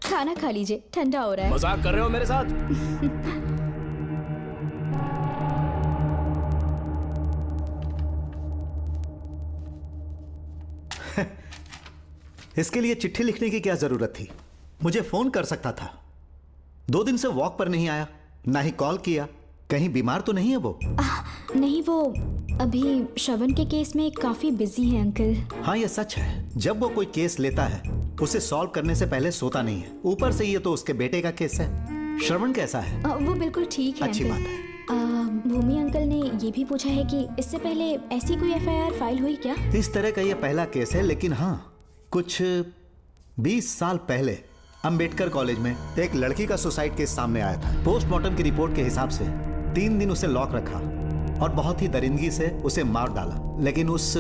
खाना खा लीजिए, ठंडा हो रहा है। मजाक कर रहे हो मेरे साथ? इसके लिए चिट्ठी लिखने की क्या जरूरत थी? मुझे फोन कर सकता था। 2 दिन से वॉक पर नहीं आया, ना ही कॉल किया। कहीं बीमार तो नहीं है वो? नहीं, वो अभी श्रवण के केस में काफी बिजी है अंकल। हाँ, ये सच है। जब वो कोई केस लेता है उसे सॉल्व करने से पहले सोता नहीं है। ऊपर से ये तो उसके बेटे का केस है। श्रवण कैसा है? वो बिल्कुल ठीक है। अच्छी अंकल। बात है। भूमि अंकल ने ये भी पूछा है कि इससे पहले ऐसी कोई FIR फाइल हुई क्या? इस तरह का ये पहला केस है, लेकिन हाँ, कुछ 20 साल पहले अंबेडकर कॉलेज में एक लड़की का सुसाइड केस सामने आया था। पोस्टमार्टम की रिपोर्ट के हिसाब से 3 दिन उसे लॉक रखा और बहुत ही दरिंदगी से उसे मार डाला, लेकिन उस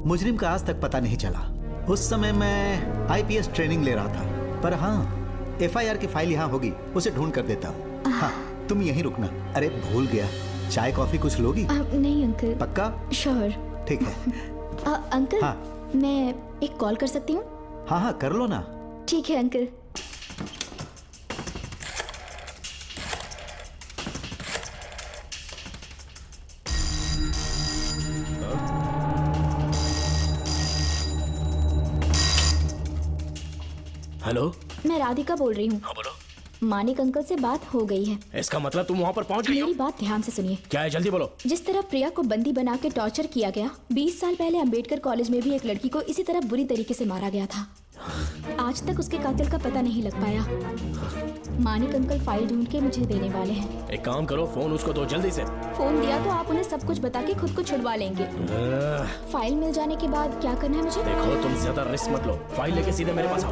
मुजरिम का आज तक पता नहीं चला। उस समय मैं IPS ट्रेनिंग ले रहा था। पर हाँ, FIR की फाइल यहाँ होगी, उसे ढूंढ कर देता हूँ। हाँ, तुम यहीं रुकना। अरे भूल गया, चाय कॉफी कुछ लोगी? नहीं अंकल। पक्का? श्योर। ठीक है। अंकल, हाँ। मैं एक कॉल कर सकती हूँ? हाँ हाँ, कर लो ना। ठीक है अंकल। हेलो, मैं राधिका बोल रही हूँ। हाँ बोलो। मानिक अंकल से बात हो गई है। इसका मतलब तुम वहाँ पर पहुँच गई हो? मेरी बात ध्यान से सुनिए। क्या है, जल्दी बोलो। जिस तरह प्रिया को बंदी बना के टॉर्चर किया गया, 20 साल पहले अंबेडकर कॉलेज में भी एक लड़की को इसी तरह बुरी तरीके से मारा गया था। आज तक उसके कातिल का पता नहीं लग पाया। मानिक अंकल फाइल ढूंढ के मुझे देने वाले हैं। एक काम करो, फोन उसको दो जल्दी से। फोन दिया तो आप उन्हें सब कुछ बता के खुद को छुड़वा लेंगे। फाइल मिल जाने के बाद क्या करना है मुझे? देखो, तुम ज्यादा रिस्क मत लो। फाइल लेके सीधे मेरे पास आओ।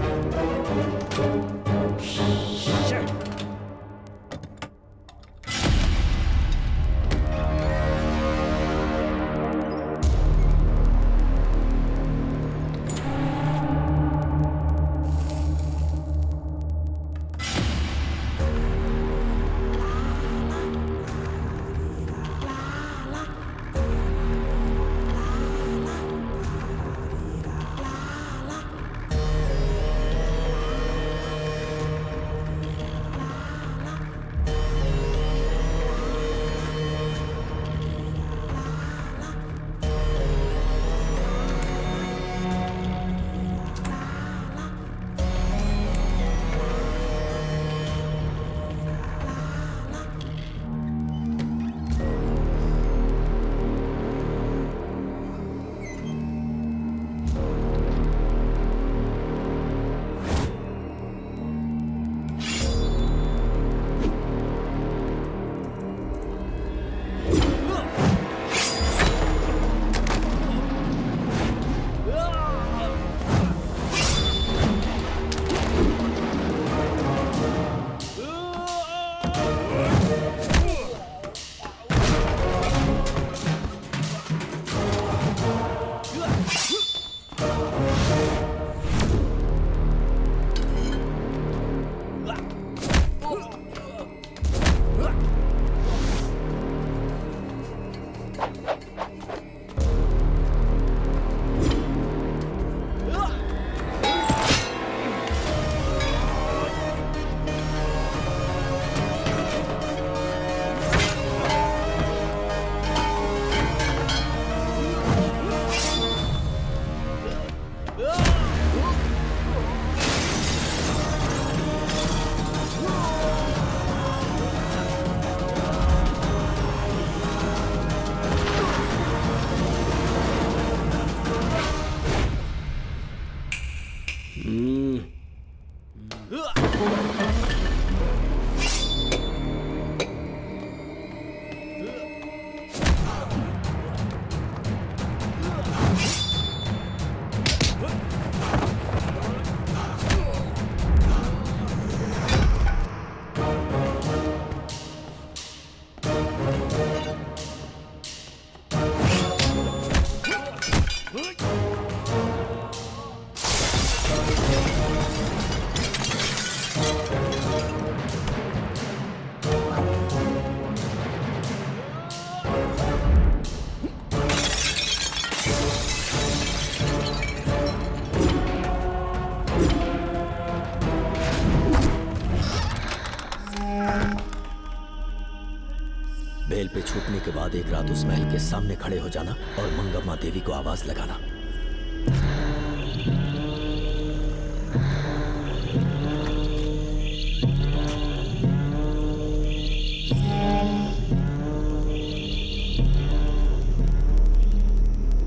बेल पे छूटने के बाद एक रात उस महल के सामने खड़े हो जाना और मंगम्मा देवी को आवाज लगाना।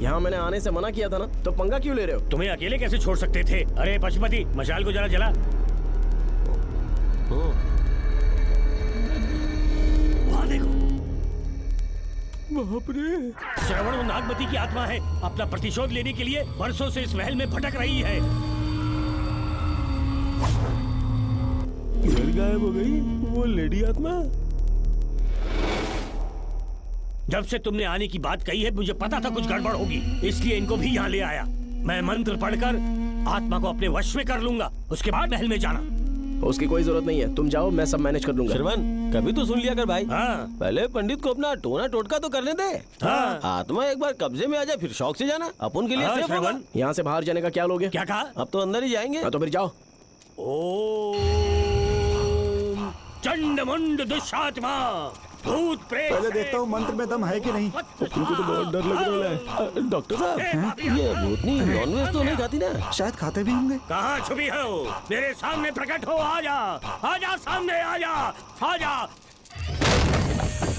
यहाँ मैंने आने से मना किया था ना, तो पंगा क्यों ले रहे हो? तुम्हें अकेले कैसे छोड़ सकते थे? अरे पशुपति, मशाल को जरा जला। वहाँ देखो। बाप रे। श्रवण वो नागमती की आत्मा है, अपना प्रतिशोध लेने के लिए वर्षों से इस महल में भटक रही है। गायब हो गई वो लेडी आत्मा। जब से तुमने आने की बात कही है मुझे पता था कुछ गड़बड़ होगी, इसलिए इनको भी यहाँ ले आया। मैं मंत्र पढ़कर आत्मा को अपने वश में कर लूंगा, उसके बाद महल में जाना। उसकी कोई जरूरत नहीं है, तुम जाओ, मैं सब मैनेज कर लूंगा। श्रवण, कभी तो सुन लिया कर भाई। हाँ। पहले पंडित को अपना टोना टोटका तो करने दे। हाँ। आत्मा एक बार कब्जे में आ जाए फिर शौक से जाना, अपन के लिए हाँ, सेफ होगा। श्रवण, यहाँ से बाहर जाने का क्या लोगे? क्या कहा? अब तो अंदर ही जाएंगे। हाँ, तो फिर जाओ। चंड मुंड दुष्टात्मा, भूत प्रेत। पहले देखता हूँ मंत्र में दम है कि नहीं। तुमको तो बहुत डर लग रहा है। डॉक्टर साहब, ये भूतनी नॉनवेज तो नहीं खाती ना? शायद खाते भी होंगे। कहाँ छुपी हो? मेरे सामने प्रकट हो, आजा, आजा सामने, आजा, आजा।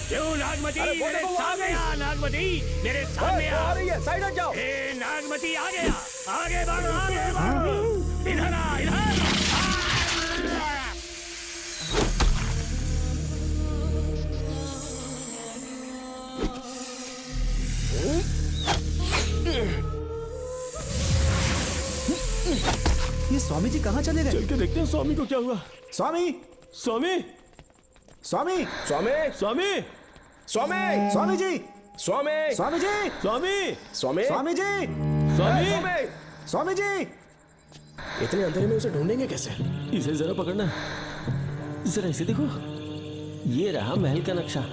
क्यों नागमती, मेरे सामने आ। नागमती, मेरे सामने आ रही है, साइड हट जाओ। ए नागमती, आगे आ, आगे बढ़, आगे बढ़। इधर आ, इधर। ये स्वामी जी कहाँ चले गए? चल के देखते हैं स्वामी को क्या हुआ। स्वामी, स्वामी, स्वामी, स्वामी, स्वामी, स्वामी, स्वामी जी, स्वामी, स्वामी जी, स्वामी, स्वामी, स्वामी जी, स्वामी, स्वामी जी। इतने अंधेरे में उसे ढूंढेंगे कैसे? इसे जरा पकड़ना, जरा इसे देखो। ये रहा महल का नक्शा।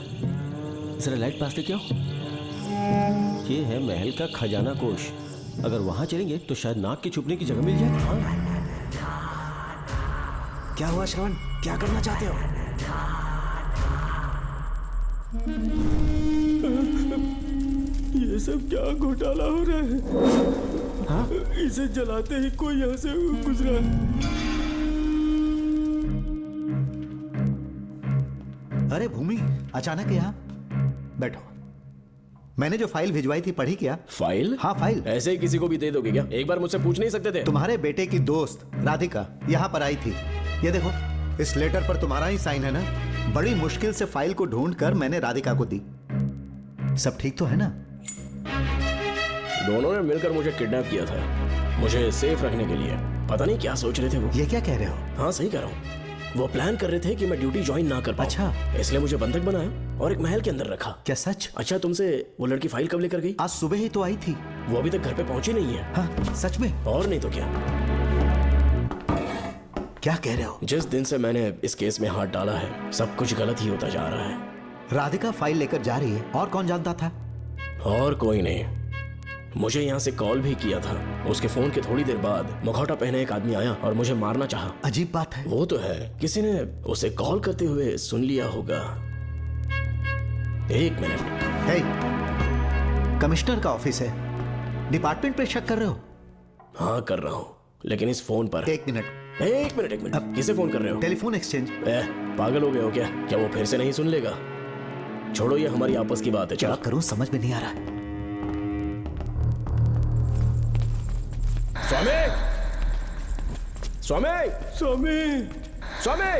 जरा लाइट पास लेके आओ। ये है महल का खजाना कोष। अगर वहां चलेंगे तो शायद नाग के छुपने की जगह मिल जाए। हाँ। क्या हुआ श्रवण, क्या करना चाहते हो? ये सब क्या घोटाला हो रहा है? हाँ? इसे जलाते ही कोई यहाँ से गुजरा है। अरे भूमि, अचानक यहाँ? बैठो। मैंने जो फाइल भिजवाई थी पढ़ी क्या? फाइल? हाँ फाइल। ऐसे ही किसी को भी दे दोगे क्या? एक बार मुझसे पूछ नहीं सकते थे? तुम्हारे बेटे की दोस्त राधिका यहाँ पर आई थी। ये देखो, इस लेटर पर तुम्हारा ही साइन है ना? बड़ी मुश्किल से फाइल को ढूंढकर मैंने राधिका को दी। सब ठीक तो है ना? दोनों ने मिलकर मुझे किडनैप किया था, मुझे सेफ रखने के लिए। पता नहीं क्या सोच रहे थे वो। ये क्या कह रहे हो? हाँ सही कह रहा हूँ। वो प्लान कर रहे थे कि मैं ड्यूटी ज्वाइन ना कर पाऊं। अच्छा। इसलिए मुझे बंधक बनाया और एक महल के अंदर रखा। क्या सच? अच्छा, तुमसे वो लड़की फाइल कब लेकर गई? आज सुबह ही तो आई थी। वो अभी तक घर पे पहुंची नहीं है। हाँ, सच में? और नहीं तो क्या। क्या कह रहे हो? जिस दिन से मैंने इस केस में हाथ डाला है सब कुछ गलत ही होता जा रहा है। राधिका फाइल लेकर जा रही है, और कौन जानता था? और कोई नहीं। मुझे यहाँ से कॉल भी किया था। उसके फोन के थोड़ी देर बाद मुखौटा पहने एक आदमी आया और मुझे मारना चाहा। अजीब बात है। वो तो है, किसी ने उसे कॉल करते हुए सुन लिया होगा। एक मिनट। हे, कमिश्नर का ऑफिस है, डिपार्टमेंट पे शक कर रहे हो? हाँ कर रहा हूँ, लेकिन इस फोन पर। एक मिनट। अब किसे फोन कर रहे हो? Telephone exchange. पागल हो गए हो क्या? क्या वो फिर से नहीं सुन लेगा? छोड़ो, ये हमारी आपस की बात है। क्या करूं समझ में नहीं आ रहा। स्वामी, स्वामी, स्वामी, स्वामी,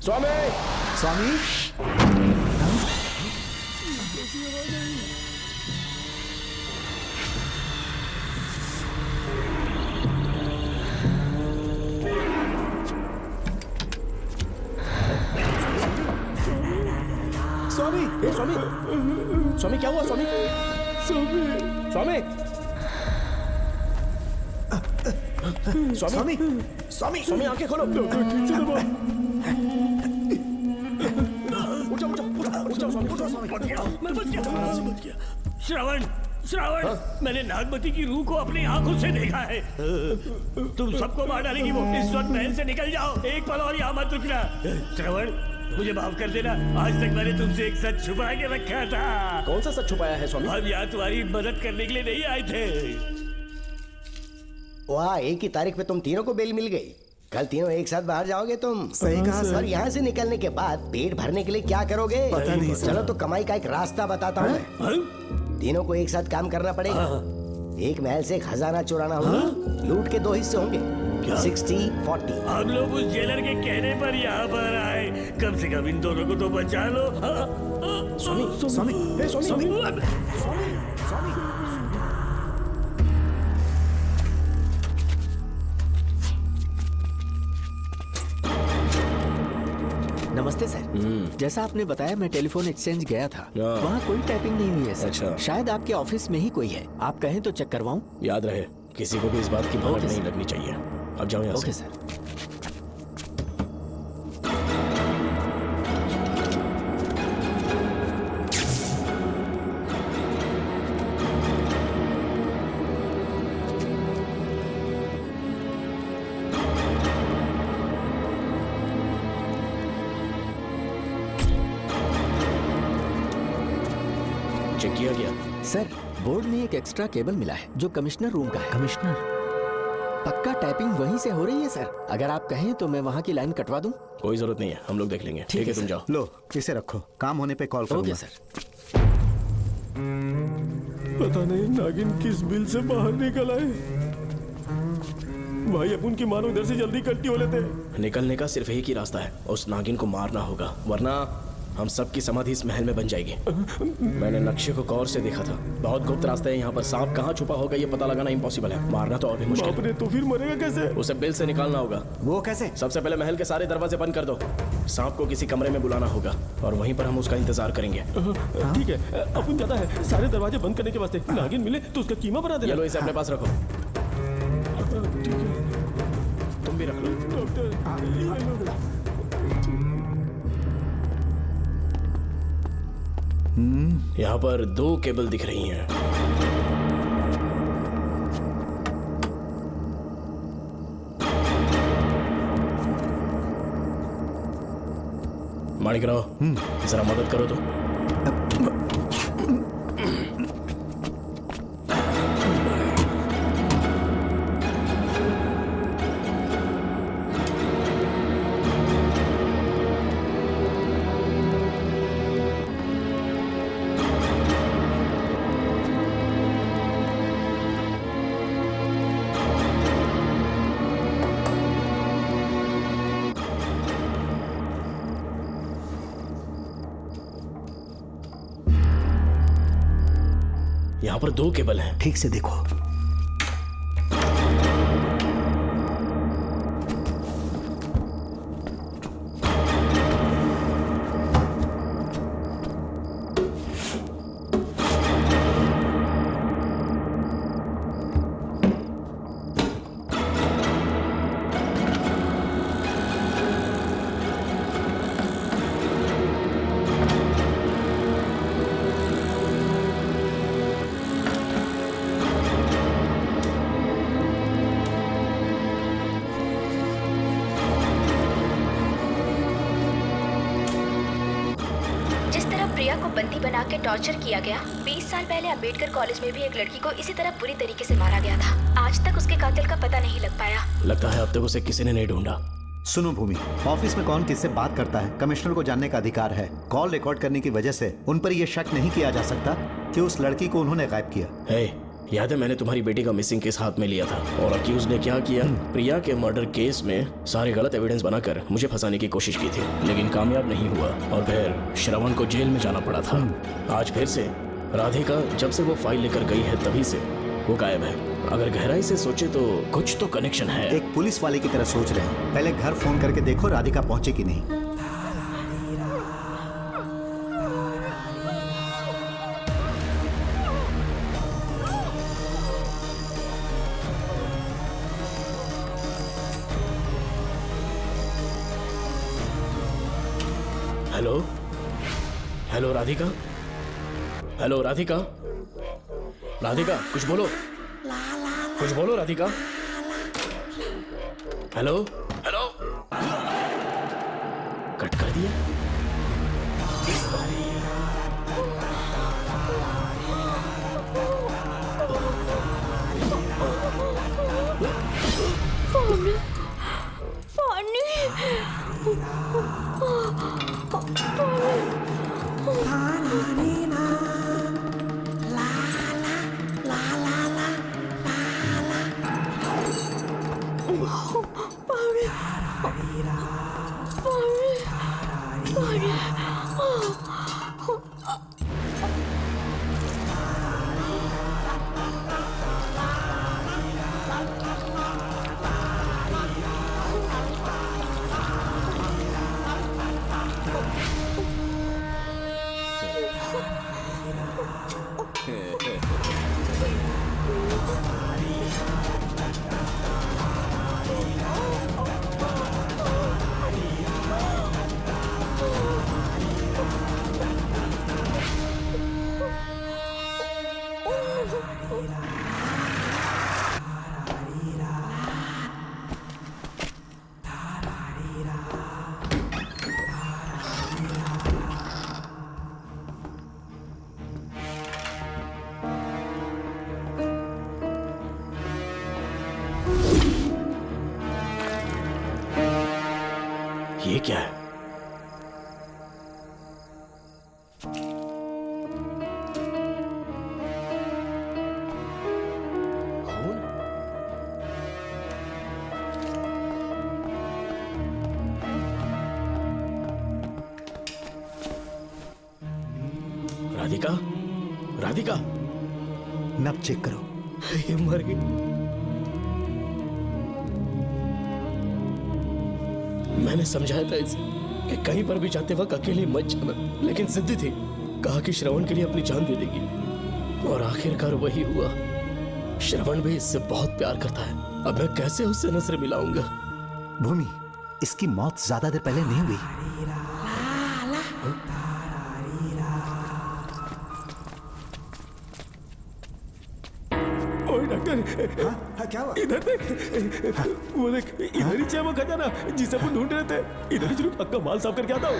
स्वामी, स्वामी। स्वामी, स्वामी, स्वामी क्या हुआ? स्वामी, स्वामी स्वामी स्वामी स्वामी आंखें खोलो। उठो उठो उठो उठो स्वामी उठो स्वामी। मैं बच गया। श्रावण श्रावण, मैंने नागमती की रूह को अपनी आंखों से देखा है। तुम सबको मार डालेगी वो। इस वक्त महल से निकल जाओ, एक पल और यहाँ मत रुकना। श्रावण, मुझे माफ कर देना, आज तक मैंने तुमसे एक सच छुपा के रखा था। कौन सा सच छुपाया है स्वामी? हम यहाँ तुम्हारी मदद करने के लिए नहीं आए थे। वाह, एक ही तारीख पे तुम तीनों को बेल मिल गई। कल तीनों एक साथ बाहर जाओगे तुम? सही कहा सर। और यहाँ से निकलने के बाद पेट भरने के लिए क्या करोगे? पता नहीं सर। चलो तो कमाई का एक रास्ता बताता हूँ मैं। तीनों को एक साथ काम करना पड़ेगा। एक महल से खजाना चुराना होगा। लूट के 2 हिस्से होंगे, 60-40। हम लोग उस जेलर के कहने पर यहाँ पर आए। कम से कम इन दोनों को तो बचा लो। स्वामी स्वामी स्वामी नमस्ते सर। जैसा आपने बताया, मैं टेलीफोन एक्सचेंज गया था। वहाँ कोई टाइपिंग नहीं हुई है सर। अच्छा। शायद आपके ऑफिस में ही कोई है। आप कहें तो चेक करवाऊं? याद रहे, किसी को भी इस बात की भनक नहीं लगनी चाहिए। अब जाओ यहाँ से। Okay sir. चेक किया गया सर। बोर्ड में एक एक्स्ट्रा केबल मिला है जो कमिश्नर रूम का है। कमिश्नर? पक्का टाइपिंग वहीं से हो रही है सर। अगर आप कहें तो मैं वहाँ की लाइन कटवा दूं? कोई जरूरत नहीं है, हम लोग देख लेंगे। ठीक है, तुम जाओ। लो इसे रखो, काम होने पे कॉल करूंगा। Okay sir. पता नहीं नागिन किस बिल से बाहर निकल आए। भाई अपन की मानो इधर से जल्दी कट्टी हो लेते। निकलने का सिर्फ एक ही रास्ता है, उस नागिन को मारना होगा, वरना हम सबकी समाधि इस महल में बन जाएगी। मैंने नक्शे को गौर से देखा था, बहुत गुप्त रास्ता है यहाँ पर। सांप कहाँ छुपा होगा ये पता लगाना इम्पॉसिबल है, मारना तो और भी मुश्किल है। तो फिर मरेगा कैसे? उसे बिल से निकालना होगा। वो कैसे? सबसे पहले महल के सारे दरवाजे बंद कर दो। सांप को किसी कमरे में बुलाना होगा और वहीं पर हम उसका इंतजार करेंगे। ठीक है, अपन जाता है। सारे दरवाजे बंद करने के वास्ते नागिन मिले तो उसका कीमा बना देना। ये लो, इसे अपने पास रखो। तुम भी रख लो। यहाँ पर 2 केबल दिख रही हैं। माणिकराव, जरा मदद करो तो। यहाँ पर 2 केबल हैं। ठीक से देखो। प्रिया को बंदी बना के टॉर्चर किया गया। 20 साल पहले अंबेडकर कॉलेज में भी एक लड़की को इसी तरह बुरी तरीके से मारा गया था। आज तक उसके कातिल का पता नहीं लग पाया। लगता है अब तक उसे किसी ने नहीं ढूंढा। सुनो भूमि, ऑफिस में कौन किससे बात करता है कमिश्नर को जानने का अधिकार है। कॉल रिकॉर्ड करने की वजह से उन पर यह शक नहीं किया जा सकता कि उस लड़की को उन्होंने गायब किया। याद है मैंने तुम्हारी बेटी का मिसिंग केस हाथ में लिया था और अक्यूज ने क्या किया, प्रिया के मर्डर केस में सारे गलत एविडेंस बनाकर मुझे फंसाने की कोशिश की थी, लेकिन कामयाब नहीं हुआ और फिर श्रवण को जेल में जाना पड़ा था। आज फिर से राधिका जब से वो फाइल लेकर गई है तभी से वो गायब है। अगर गहराई से सोचे तो कुछ तो कनेक्शन है। एक पुलिस वाले की तरह सोच रहे हैं। पहले घर फोन करके देखो राधिका पहुंचे कि नहीं। Hello hello Radhika, hello Radhika, Radhika कुछ बोलो, कुछ बोलो राधिका। हेलो हेलो, कट कर दिया। फानी, फानी, ये क्या है? राधिका, राधिका, नब चेक करो। ये मर गई। मैंने समझाया था इसे कि कहीं पर भी जाते वक्त अकेले मत जाना, लेकिन जिद्दी थी। कहा कि श्रवण के लिए अपनी जान दे देगी, और आखिरकार वही हुआ। श्रवण भी इससे बहुत प्यार करता है। अब मैं कैसे उससे नजर मिलाऊंगा? भूमि, इसकी मौत ज्यादा देर पहले नहीं हुई। हाँ, क्या हुआ? इधर देख, वो देख, इधर ही है वो खजाना जिसे अपन ढूंढ रहे थे। इधर ही चलो, पक्का माल साफ करके आता हूँ।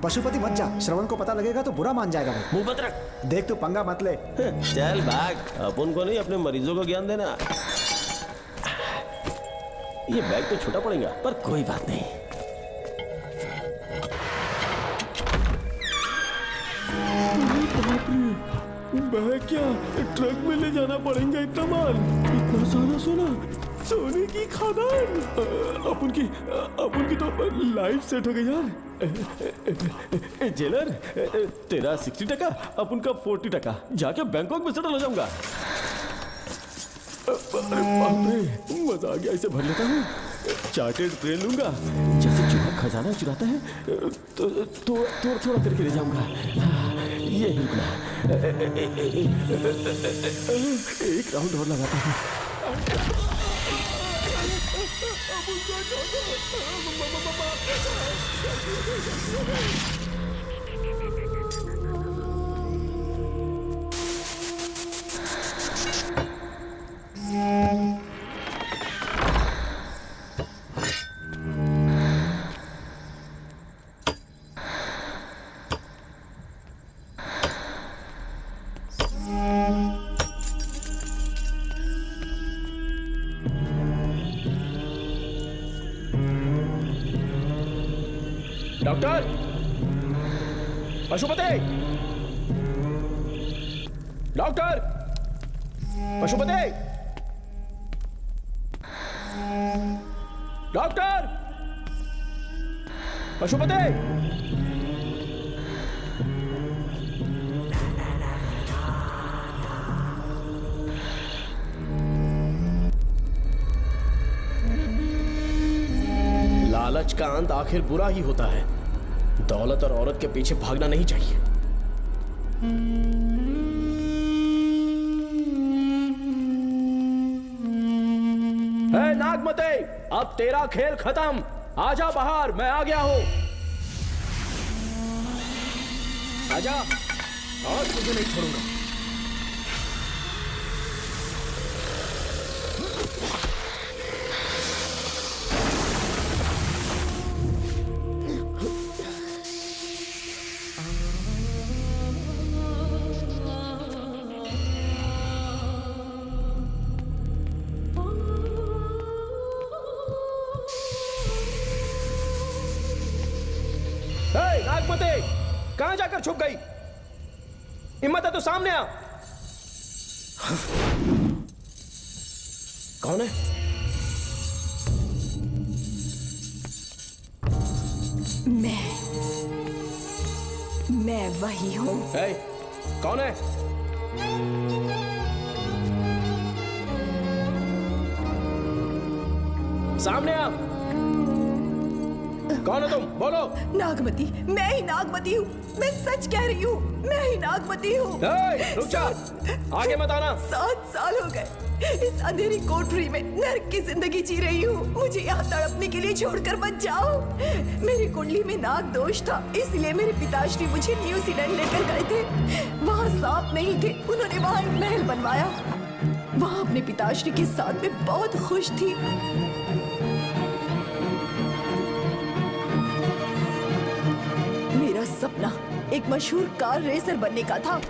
पशुपति मत जा, श्रवण को पता लगेगा तो बुरा मान जाएगा वो। मुंह मत रख। देख तू पंगा मत ले। चल भाग, अपन को नहीं अपने मरीजों को ज्ञान देना। ये बैग तो छोटा पड़ेगा, पर कोई बात नहीं। बैग क्या, ट्रक में ले जाना पड़ेगा इतना माल, इतना सारा सोना, सोने की खदान। अपन की तो लाइफ सेट हो गई यार। जेलर, तेरा 60%, अपन का 40%। जाके बैंकॉक में सेटल हो जाऊंगा। अरे बाप रे, मजा आ गया। इसे भर लेता हूँ, चार्टेड ट्रेन लूंगा। जैसे चूहा खजाना चुराता है तो थोड़ा करके ले जाऊंगा। ये रुकना, एक राउंड और लगाता हूँ। Doctor, Pashupati, doctor, Pashupati, doctor, Pashupati. लालच का अंत आखिर बुरा ही होता है। दौलत और औरत के पीछे भागना नहीं चाहिए। नागमते, अब तेरा खेल खत्म। आजा बाहर, मैं आ गया हूँ। आजा, आज तुझे नहीं छोड़ूंगा। नागमती, कहां जाकर छुप गई? हिम्मत है तो सामने आ। कौन है? मैं वही हूँ। कौन है? सामने आ। कौन हो तुम? बोलो। नागमती, मैं ही नागमती हूँ। मैं सच कह रही हूँ, मैं ही नागमती हूँ। रुक जा, आगे मत आना। 7 साल हो गए इस अंधेरी कोठरी में नर्क की जिंदगी जी रही हूँ। मुझे यहाँ तड़पने के लिए छोड़कर मत जाओ। मेरी कुंडली में नाग दोष था, इसलिए मेरे पिताश्री मुझे न्यूजीलैंड लेकर गए थे। वहाँ सांप नहीं थे, उन्होंने वहाँ एक महल बनवाया। वहाँ अपने पिताश्री के साथ में बहुत खुश थी। मेरा सपना एक मशहूर कार रेसर बनने का था।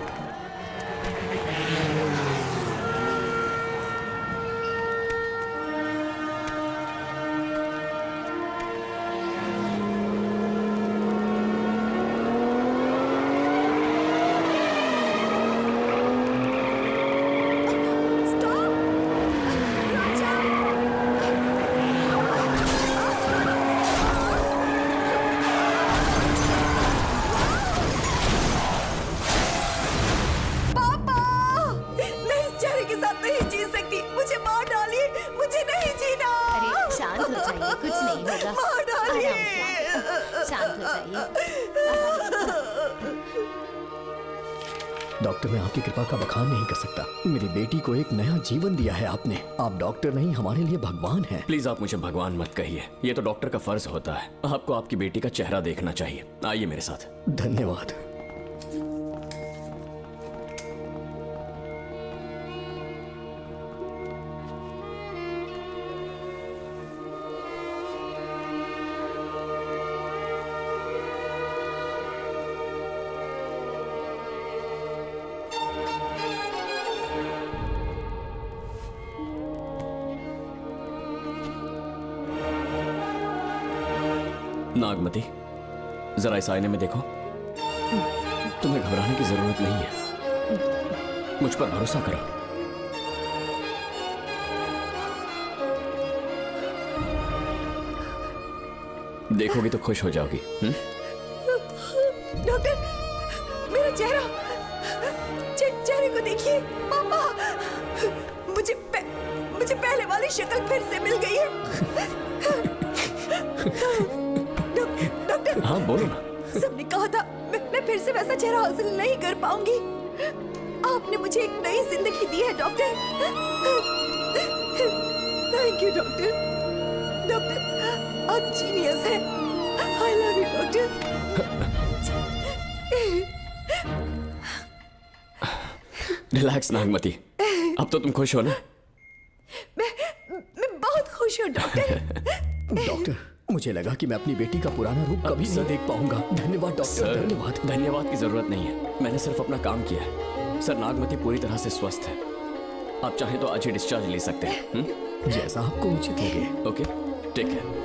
डॉक्टर, मैं आपकी कृपा का बखान नहीं कर सकता। मेरी बेटी को एक नया जीवन दिया है आपने। आप डॉक्टर नहीं, हमारे लिए भगवान हैं। प्लीज आप मुझे भगवान मत कहिए, ये तो डॉक्टर का फर्ज होता है। आपको आपकी बेटी का चेहरा देखना चाहिए। आइए मेरे साथ। धन्यवाद। नागमती, जरा इस आईने में देखो। तुम्हें घबराने की जरूरत नहीं है, मुझ पर भरोसा करो। देखोगी तो खुश हो जाओगी। डॉक्टर, मेरा चेहरा, चेहरे को देखिए। पापा, मुझे पहले वाली शक्ल फिर से मिल गई है। हाँ बोलो ना। सबने कहा था मैं फिर से वैसा चेहरा हासिल नहीं कर पाऊंगी। आपने मुझे एक नई जिंदगी दी है doctor. Thank you doctor. Doctor, आप जीनियस हैं। I love you doctor. Relax Nagmati, अब तो तुम खुश हो ना? मैं बहुत खुश हूँ डॉक्टर। डॉक्टर, मुझे लगा कि मैं अपनी बेटी का पुराना रूप कभी नहीं देख पाऊंगा। धन्यवाद डॉक्टर, धन्यवाद। धन्यवाद की जरूरत नहीं है, मैंने सिर्फ अपना काम किया है। सर, नागमती पूरी तरह से स्वस्थ है। आप चाहें तो आज ही डिस्चार्ज ले सकते हैं। जैसा आपको उचित लगे। ओके, ठीक है।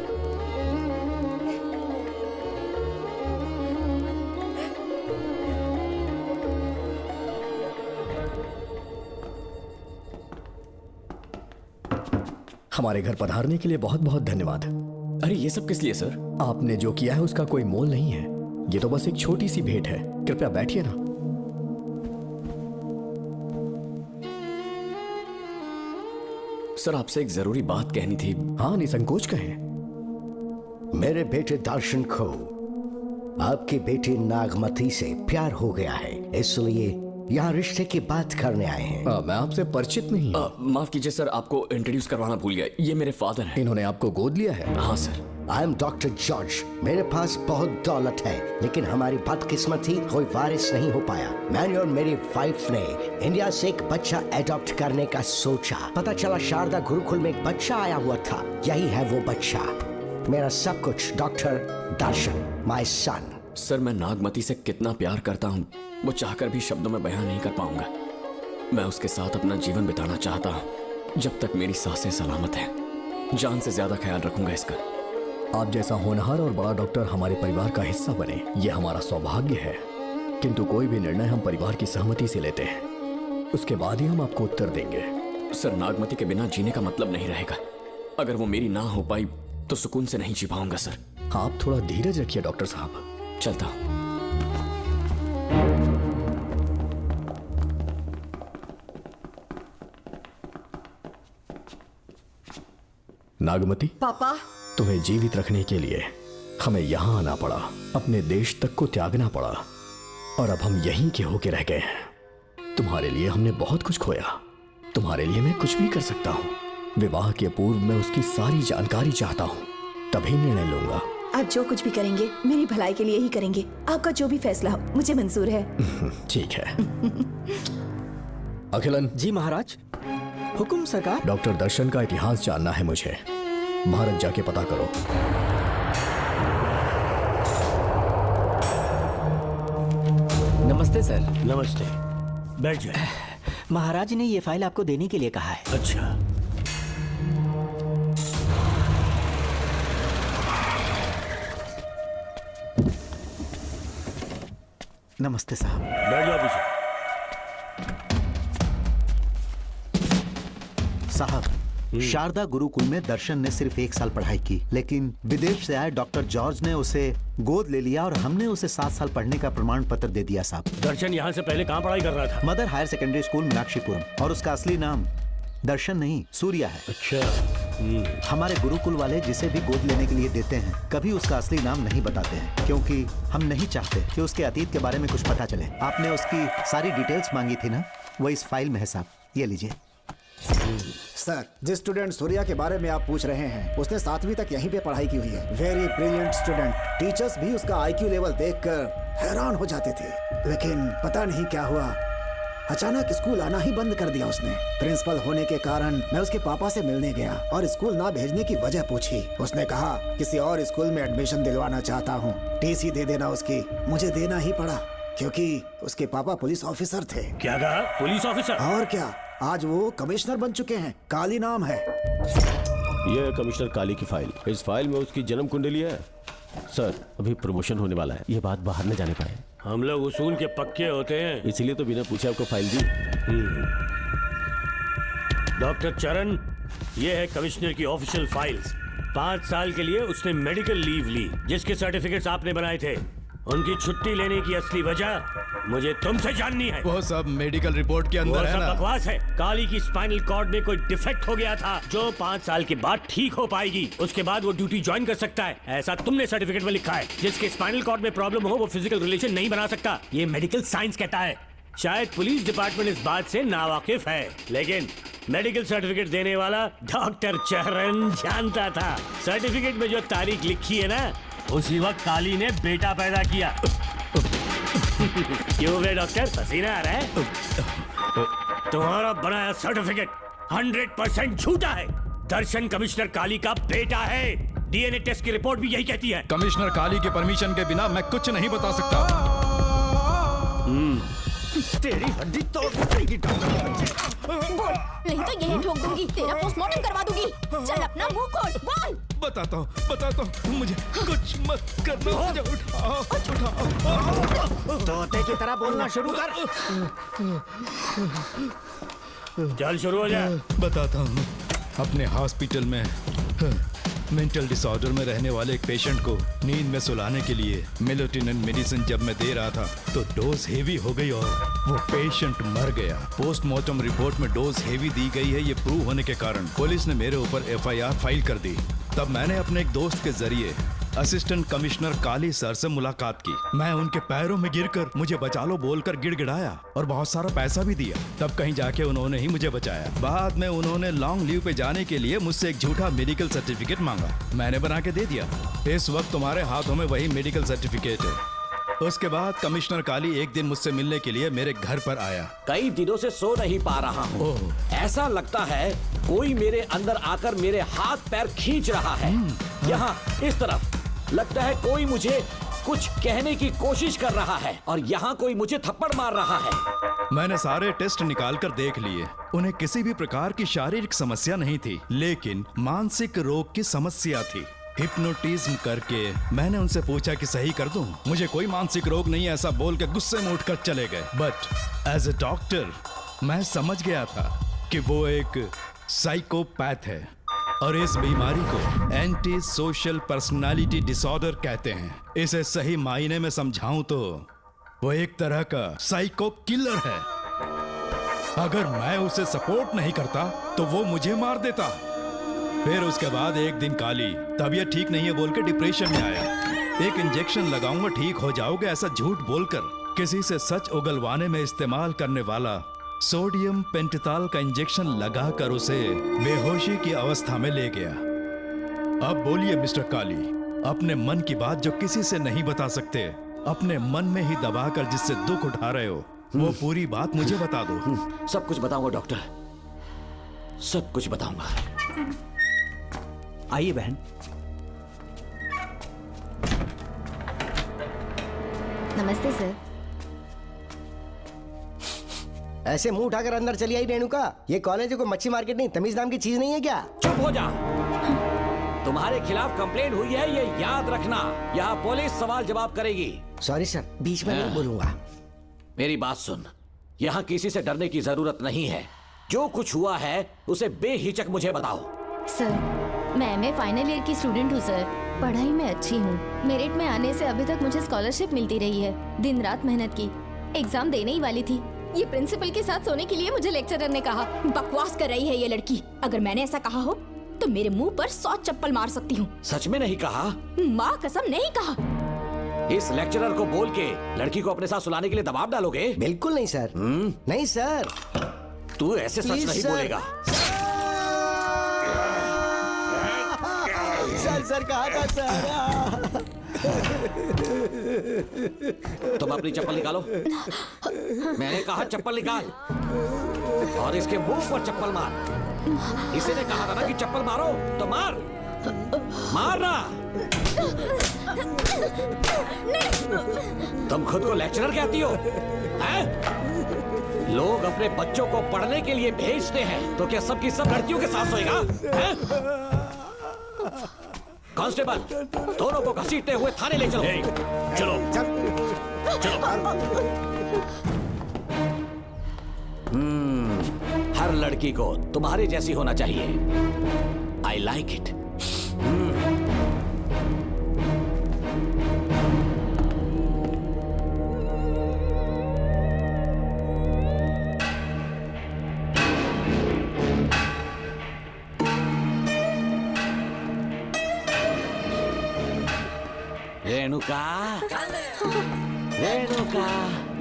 हमारे घर पधारने के लिए बहुत बहुत धन्यवाद। अरे ये सब किस लिए सर? आपने जो किया है उसका कोई मोल नहीं है। ये तो बस एक छोटी सी भेंट है। कृपया बैठिए ना। सर, आपसे एक जरूरी बात कहनी थी। हाँ, निसंकोच कहें। मेरे बेटे दर्शन को आपकी बेटी नागमती से प्यार हो गया है, इसलिए यहाँ रिश्ते की बात करने आए हैं। मैं आपसे परिचित नहीं। माफ कीजिए सर, आपको इंट्रोड्यूस करवाना भूल गया। ये मेरे फादर हैं। इन्होंने आपको गोद लिया है? हाँ sir. I am doctor George. मेरे पास बहुत दौलत है, लेकिन हमारी बदकिस्मती कोई वारिस नहीं हो पाया। मैंने और मेरी वाइफ ने इंडिया से एक बच्चा एडॉप्ट करने का सोचा। पता चला शारदा गुरुकुल में एक बच्चा आया हुआ था। यही है वो बच्चा, मेरा सब कुछ, doctor Darshan, my son. Sir, मैं नागमती से कितना प्यार करता हूँ वो चाहकर भी शब्दों में बयान नहीं कर पाऊंगा। मैं उसके साथ अपना जीवन बिताना चाहता हूँ जब तक मेरी सांसें सलामत हैं। जान से ज्यादा ख्याल रखूंगा इसका। आप जैसा होनहार और बड़ा डॉक्टर हमारे परिवार का हिस्सा बने, ये हमारा सौभाग्य है। किंतु कोई भी निर्णय हम परिवार की सहमति से लेते हैं, उसके बाद ही हम आपको उत्तर देंगे। सर, नागमती के बिना जीने का मतलब नहीं रहेगा। अगर वो मेरी ना हो पाई तो सुकून से नहीं जी पाऊंगा सर। आप थोड़ा धीरज रखिए डॉक्टर साहब। चलता हूं। नागमती, पापा, तुम्हें जीवित रखने के लिए हमें यहाँ आना पड़ा, अपने देश तक को त्यागना पड़ा, और अब हम यहीं के होके रह गए हैं। तुम्हारे लिए हमने बहुत कुछ खोया, तुम्हारे लिए मैं कुछ भी कर सकता हूँ। विवाह के पूर्व मैं उसकी सारी जानकारी चाहता हूँ, तभी निर्णय लूंगा। आप जो कुछ भी करेंगे मेरी भलाई के लिए ही करेंगे। आपका जो भी फैसला हो मुझे मंजूर है। ठीक है। अखिलन। जी महाराज। हुकुम सरकार। डॉक्टर दर्शन का इतिहास जानना है मुझे। भारत जाके पता करो। नमस्ते सर। नमस्ते, बैठ जाए। महाराज ने ये फाइल आपको देने के लिए कहा है। अच्छा, नमस्ते साहब। बैठ जाओ पीछे। साहब, शारदा गुरुकुल में दर्शन ने सिर्फ 1 साल पढ़ाई की, लेकिन विदेश से आए डॉक्टर जॉर्ज ने उसे गोद ले लिया और हमने उसे 7 साल पढ़ने का प्रमाण पत्र दे दिया साहब। दर्शन यहाँ से पहले कहाँ पढ़ाई कर रहा था? Mother higher secondary school Meenakshipuram, और उसका असली नाम दर्शन नहीं, सूर्या है। अच्छा। हमारे गुरुकुल वाले जिसे भी गोद लेने के लिए देते हैं कभी उसका असली नाम नहीं बताते हैं, क्योंकि हम नहीं चाहते कि उसके अतीत के बारे में कुछ पता चले। आपने उसकी सारी डिटेल्स मांगी थी ना, वो इस फाइल में है साहब, ये लीजिए। सर, जिस स्टूडेंट सूर्या के बारे में आप पूछ रहे हैं उसने 7वीं तक यहीं पे पढ़ाई की हुई है। Very brilliant student. टीचर्स भी उसका IQ लेवल देखकर हैरान हो जाते थे, लेकिन पता नहीं क्या हुआ, अचानक स्कूल आना ही बंद कर दिया उसने। प्रिंसिपल होने के कारण मैं उसके पापा से मिलने गया और स्कूल ना भेजने की वजह पूछी। उसने कहा किसी और स्कूल में एडमिशन दिलवाना चाहता हूँ, TC दे देना उसकी। मुझे देना ही पड़ा क्योंकि उसके पापा पुलिस ऑफिसर थे। क्या कहा? Police officer? और क्या, आज वो कमिश्नर बन चुके हैं। काली नाम है। यह है कमिश्नर काली की फाइल। इस फाइल में उसकी जन्म कुंडली है। सर, अभी प्रमोशन होने वाला है, ये बात बाहर न जाने पाए। हम लोग उसूल के पक्के होते हैं, इसीलिए तो बिना पूछे आपको फाइल दी। डॉक्टर चरण, ये है कमिश्नर की ऑफिशियल फाइल्स। 5 साल के लिए उसने मेडिकल लीव ली, जिसके सर्टिफिकेट्स आपने बनाए थे। उनकी छुट्टी लेने की असली वजह मुझे तुमसे जाननी है। वो सब मेडिकल रिपोर्ट के अंदर है ना? बकवास है। काली की स्पाइनल कॉर्ड में कोई डिफेक्ट हो गया था जो 5 साल के बाद ठीक हो पाएगी। उसके बाद वो ड्यूटी ज्वाइन कर सकता है, ऐसा तुमने सर्टिफिकेट में लिखा है। जिसके स्पाइनल कॉर्ड में प्रॉब्लम हो वो फिजिकल रिलेशन नहीं बना सकता, ये मेडिकल साइंस कहता है। शायद पुलिस डिपार्टमेंट इस बात से नावाकिफ है, लेकिन मेडिकल सर्टिफिकेट देने वाला डॉक्टर चरण जानता था। सर्टिफिकेट में जो तारीख लिखी है ना, उसी वक्त काली ने बेटा पैदा किया। क्यों बे डॉक्टर, पसीना आ रहा है? तुम्हारा बनाया सर्टिफिकेट 100% झूठा है। दर्शन कमिश्नर काली का बेटा है। DNA टेस्ट की रिपोर्ट भी यही कहती है। कमिश्नर काली के परमिशन के बिना मैं कुछ नहीं बता सकता। तेरी हड्डी तोड़ देगी। नहीं तो यही ठोक दूंगी, तेरा पोस्टमार्टम करवा दूंगी। चल अपना मुंह खोल, बोल। बताता हूँ, मुझे कुछ मत करना। मुझे उठाओ। तोते की तरह बोलना शुरू कर। चल शुरू हो जाए। बताता हूँ, अपने हॉस्पिटल में मेंटल डिसऑर्डर में रहने वाले एक पेशेंट को नींद में सुलाने के लिए मेलेटोनिन मेडिसिन जब मैं दे रहा था तो डोज हेवी हो गई और वो पेशेंट मर गया। पोस्टमार्टम रिपोर्ट में डोज हेवी दी गई है, ये प्रूव होने के कारण पुलिस ने मेरे ऊपर FIR फाइल कर दी। तब मैंने अपने एक दोस्त के जरिए असिस्टेंट कमिश्नर काली सर से मुलाकात की। मैं उनके पैरों में गिरकर मुझे बचा लो बोलकर गिड़गिड़ाया और बहुत सारा पैसा भी दिया। तब कहीं जाके उन्होंने ही मुझे बचाया। बाद में उन्होंने लॉन्ग लीव पे जाने के लिए मुझसे एक झूठा मेडिकल सर्टिफिकेट मांगा। मैंने बना के दे दिया। इस वक्त तुम्हारे हाथों में वही मेडिकल सर्टिफिकेट है। उसके बाद कमिश्नर काली एक दिन मुझसे मिलने के लिए मेरे घर पर आया। कई दिनों से सो नहीं पा रहा हूँ। ऐसा लगता है कोई मेरे अंदर आकर मेरे हाथ पैर खींच रहा है। यहाँ इस तरफ लगता है कोई मुझे कुछ कहने की कोशिश कर रहा है और यहाँ कोई मुझे थप्पड़ मार रहा है। मैंने सारे टेस्ट निकाल कर देख लिए। उन्हें किसी भी प्रकार की शारीरिक समस्या नहीं थी, लेकिन मानसिक रोग की समस्या थी। हिप्नोटिज्म करके मैंने उनसे पूछा कि सही कर दूं। मुझे कोई मानसिक रोग नहीं, ऐसा बोल के गुस्से में उठकर चले गए। बट एज ए डॉक्टर मैं समझ गया था कि वो एक साइकोपैथ है और इस बीमारी को एंटी सोशल पर्सनालिटी डिसऑर्डर कहते हैं। इसे सही मायने में समझाऊं तो वो एक तरह का साइको किलर है। अगर मैं उसे सपोर्ट नहीं करता तो वो मुझे मार देता। फिर उसके बाद एक दिन काली तबीयत ठीक नहीं है बोल के डिप्रेशन में आया। एक इंजेक्शन लगाऊंगा ठीक हो जाओगे ऐसा झूठ बोलकर किसी से सच उगलवाने में इस्तेमाल करने वाला सोडियम पेंटोथॉल का इंजेक्शन लगाकर उसे बेहोशी की अवस्था में ले गया। अब बोलिए मिस्टर काली, अपने मन की बात जो किसी से नहीं बता सकते, अपने मन में ही दबाकर जिससे दुख उठा रहे हो, वो पूरी बात मुझे बता दो। सब कुछ बताऊंगा डॉक्टर, सब कुछ बताऊंगा। आइए बहन। नमस्ते सर। ऐसे मुंह उठाकर अंदर चली आई रेणुका। ये कॉलेज है कोई मच्छी मार्केट नहीं, तमीज नाम की चीज नहीं है क्या? चुप हो जा। तुम्हारे खिलाफ कंप्लेंट हुई है ये याद रखना। यहाँ पुलिस सवाल जवाब करेगी। सॉरी सर, बीच में नहीं बोलूंगा। मेरी बात सुन, यहाँ किसी से डरने की जरूरत नहीं है। जो कुछ हुआ है उसे बेहिचक मुझे बताओ। सर मैं एमए फाइनल ईयर की स्टूडेंट हूँ सर। पढ़ाई में अच्छी हूँ। मेरिट में आने से अभी तक मुझे स्कॉलरशिप मिलती रही है। दिन रात मेहनत की, एग्जाम देने ही वाली थी। ये प्रिंसिपल के साथ सोने के लिए मुझे लेक्चरर ने कहा। बकवास कर रही है ये लड़की। अगर मैंने ऐसा कहा हो तो मेरे मुंह पर 100 चप्पल मार सकती हूँ। सच में नहीं कहा? माँ कसम नहीं कहा। इस लेक्चरर को बोल के लड़की को अपने साथ सुलाने के लिए दबाव डालोगे? बिल्कुल नहीं सर। नहीं सर। तू ऐसे सच नहीं बोलेगा। सर कहा था सर। तुम अपनी चप्पल निकालो। मैंने कहा चप्पल निकाल और इसके मुंह पर चप्पल मार। इसी ने कहा था ना कि चप्पल मारो तो मार। मारना। तुम खुद को लेक्चरर कहती हो हैं? लोग अपने बच्चों को पढ़ने के लिए भेजते हैं तो क्या सबकी सब लड़कियों के साथ सोएगा? कांस्टेबल, दोनों को घसीटते हुए थाने ले चलो। चलो चलो। हर लड़की को तुम्हारे जैसी होना चाहिए। I like it. Renuka, Renuka.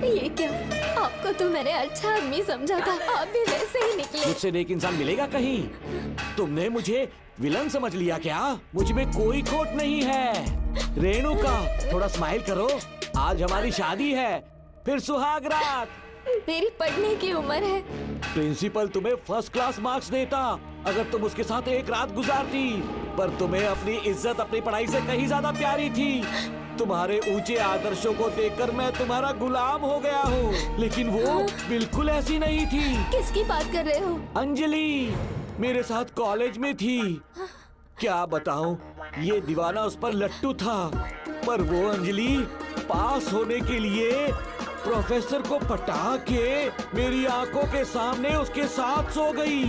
ये क्या? आपको तो मैंने अच्छा आदमी समझा था, आप भी वैसे ही निकले। मुझसे नेक इंसान मिलेगा कहीं? तुमने मुझे विलन समझ लिया क्या? मुझ में कोई खोट नहीं है। रेणुका, थोड़ा स्माइल करो। आज हमारी शादी है, फिर सुहाग रात। मेरी पढ़ने की उम्र है। प्रिंसिपल तुम्हें फर्स्ट क्लास मार्क्स देता अगर तुम उसके साथ एक रात गुजारती, पर तुम्हें अपनी इज्जत अपनी पढ़ाई से कहीं ज्यादा प्यारी थी। तुम्हारे ऊंचे आदर्शों को देखकर मैं तुम्हारा गुलाम हो गया हूँ, लेकिन वो बिल्कुल ऐसी नहीं थी। किसकी बात कर रहे हो? अंजलि मेरे साथ कॉलेज में थी। क्या बताऊं, ये दीवाना उस पर लट्टू था, पर वो अंजलि पास होने के लिए प्रोफेसर को पटा के मेरी आंखों के सामने उसके साथ सो गई।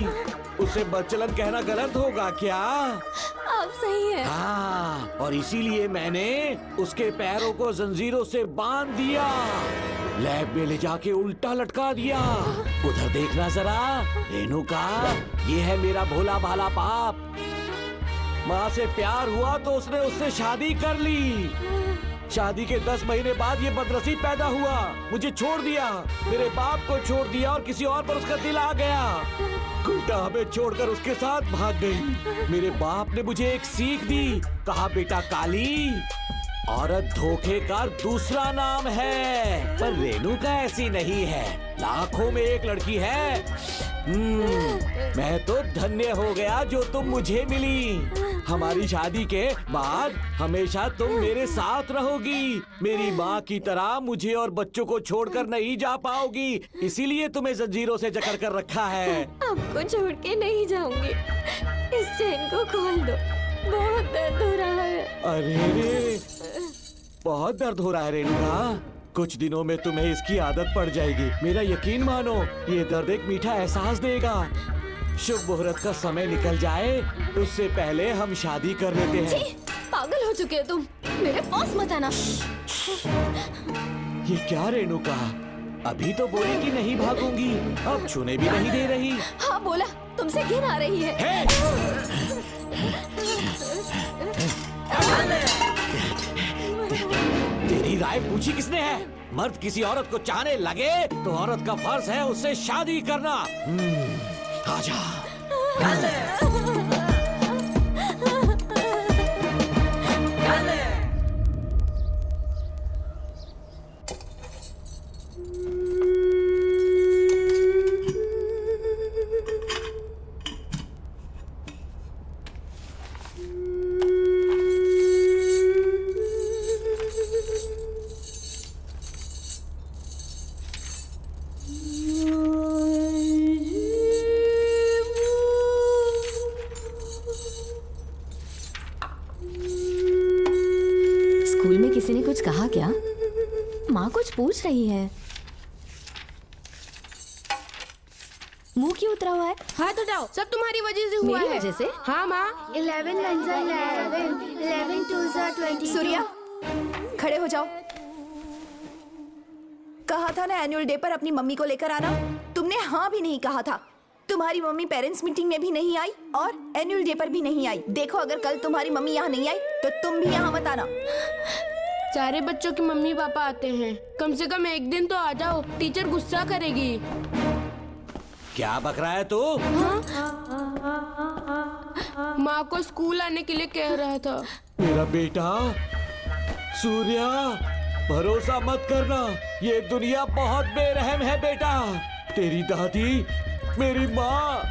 उसे बदचलन कहना गलत होगा क्या? आप सही हैं। हाँ, और इसीलिए मैंने उसके पैरों को जंजीरों से बांध दिया, लैब में ले जाके उल्टा लटका दिया। उधर देखना जरा रेणुका, ये है मेरा भोला भाला पाप। माँ से प्यार हुआ तो उसने उससे शादी कर ली। शादी के 10 महीने बाद ये बदनसीब पैदा हुआ, मुझे छोड़ दिया, मेरे बाप को छोड़ दिया और किसी और पर उसका दिल आ गया। उल्टा हमें छोड़कर उसके साथ भाग गई। मेरे बाप ने मुझे एक सीख दी, कहा बेटा काली, औरत धोखे का दूसरा नाम है, पर रेणुका ऐसी नहीं है, लाखों में एक लड़की है। मैं तो धन्य हो गया जो तुम मुझे मिली। हमारी शादी के बाद हमेशा तुम मेरे साथ रहोगी। मेरी माँ की तरह मुझे और बच्चों को छोड़कर नहीं जा पाओगी, इसीलिए तुम्हें जंजीरों से जकड़ कर रखा है। आपको छोड़ के नहीं जाऊंगी, इस चेन को खोल दो, बहुत दर्द हो रहा है। अरे रे, बहुत दर्द हो रहा है रेणुका, कुछ दिनों में तुम्हें इसकी आदत पड़ जाएगी। मेरा यकीन मानो, ये दर्द एक मीठा एहसास देगा। शुभ मुहूर्त का समय निकल जाए उससे पहले हम शादी कर लेते हैं। पागल हो चुके हो तुम, मेरे पास मत आना। ये क्या रेणुका, अभी तो बोली कि नहीं भागूंगी, अब छूने भी नहीं दे रही। हाँ बोला, तुमसे घिन आ रही है। तेरी राय पूछी किसने है? मर्द किसी औरत को चाहने लगे तो औरत का फर्ज है उससे शादी करना। आजा। किसी ने कुछ कहा क्या? माँ कुछ पूछ रही है। मुंह क्यों उतरा हुआ है? हाथ उठाओ, सब तुम्हारी वजह से हुआ है। मेरी वजह से? हाँ माँ। 11 1 जा 11, 11 2 जा 20। सूर्या, खड़े हो जाओ। कहा था ना एनुअल डे पर अपनी मम्मी को लेकर आना, तुमने हाँ भी नहीं कहा था। तुम्हारी मम्मी पेरेंट्स मीटिंग में भी नहीं आई और एनुअल डे पर भी नहीं आई। देखो अगर कल तुम्हारी मम्मी यहाँ नहीं आई तो तुम भी यहाँ मत आना। सारे बच्चों की मम्मी पापा आते हैं, कम से कम एक दिन तो आ जाओ, टीचर गुस्सा करेगी। क्या बक रहा है तू? माँ को स्कूल आने के लिए कह रहा था। मेरा बेटा सूर्या, भरोसा मत करना, ये दुनिया बहुत बेरहम है बेटा। तेरी दादी, मेरी माँ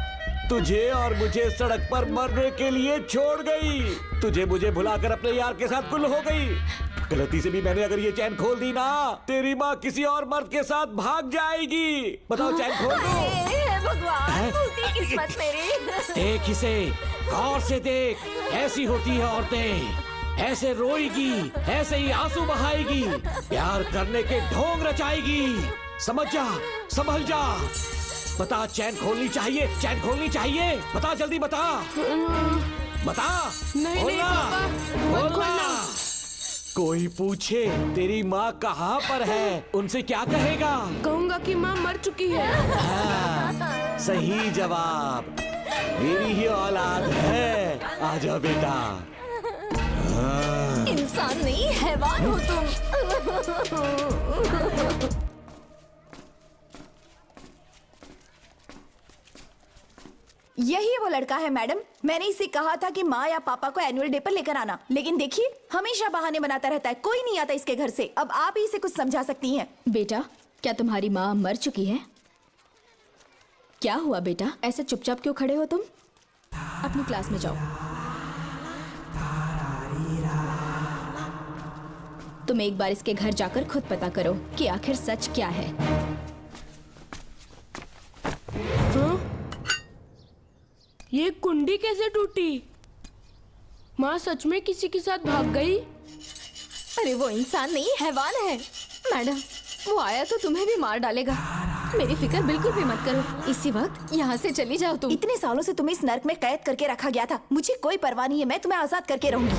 तुझे और मुझे सड़क पर मरने के लिए छोड़ गई। तुझे मुझे भुलाकर अपने यार के साथ गुल हो गई। गलती से भी मैंने अगर ये चैन खोल दी ना, तेरी माँ किसी और मर्द के साथ भाग जाएगी। बताओ चैन खोल दो। भगवान, फूटी किस्मत मेरी। देख इसे, गौर से देख, ऐसी होती है औरतें, ऐसे रोएगी, ऐसे ही आंसू बहाएगी, प्यार करने के ढोंग रचाएगी। समझ जा, संभल जा। बता, चैन खोलनी चाहिए, चैन खोलनी चाहिए, बता जल्दी बता। बता। नहीं नहीं पापा, मत खोलना। कोई पूछे तेरी माँ कहाँ पर है, उनसे क्या कहेगा? कहूँगा कि माँ मर चुकी है। हाँ, सही जवाब, मेरी ही औलाद है। आजा बेटा। हाँ। इंसान नहीं हैवान हो तुम। यही वो लड़का है मैडम, मैंने इसे कहा था कि माँ या पापा को एनुअल डे पर लेकर आना, लेकिन देखिए हमेशा बहाने बनाता रहता है, कोई नहीं आता इसके घर से। अब आप ही इसे कुछ समझा सकती हैं। बेटा, क्या तुम्हारी माँ मर चुकी है? क्या हुआ बेटा, ऐसे चुपचाप क्यों खड़े हो तुम? अपनी क्लास में जाओ। तुम एक बार इसके घर जाकर खुद पता करो कि आखिर सच क्या है। ये कुंडी कैसे टूटी? माँ सच में किसी के साथ भाग गई? अरे वो इंसान नहीं हैवान है मैडम, वो आया तो तुम्हें भी मार डालेगा। मेरी फिक्र बिल्कुल भी मत करो, इसी वक्त यहाँ से चली जाओ तुम। इतने सालों से तुम्हें इस नर्क में कैद करके रखा गया था, मुझे कोई परवाह नहीं है, मैं तुम्हें आजाद करके रहूंगी।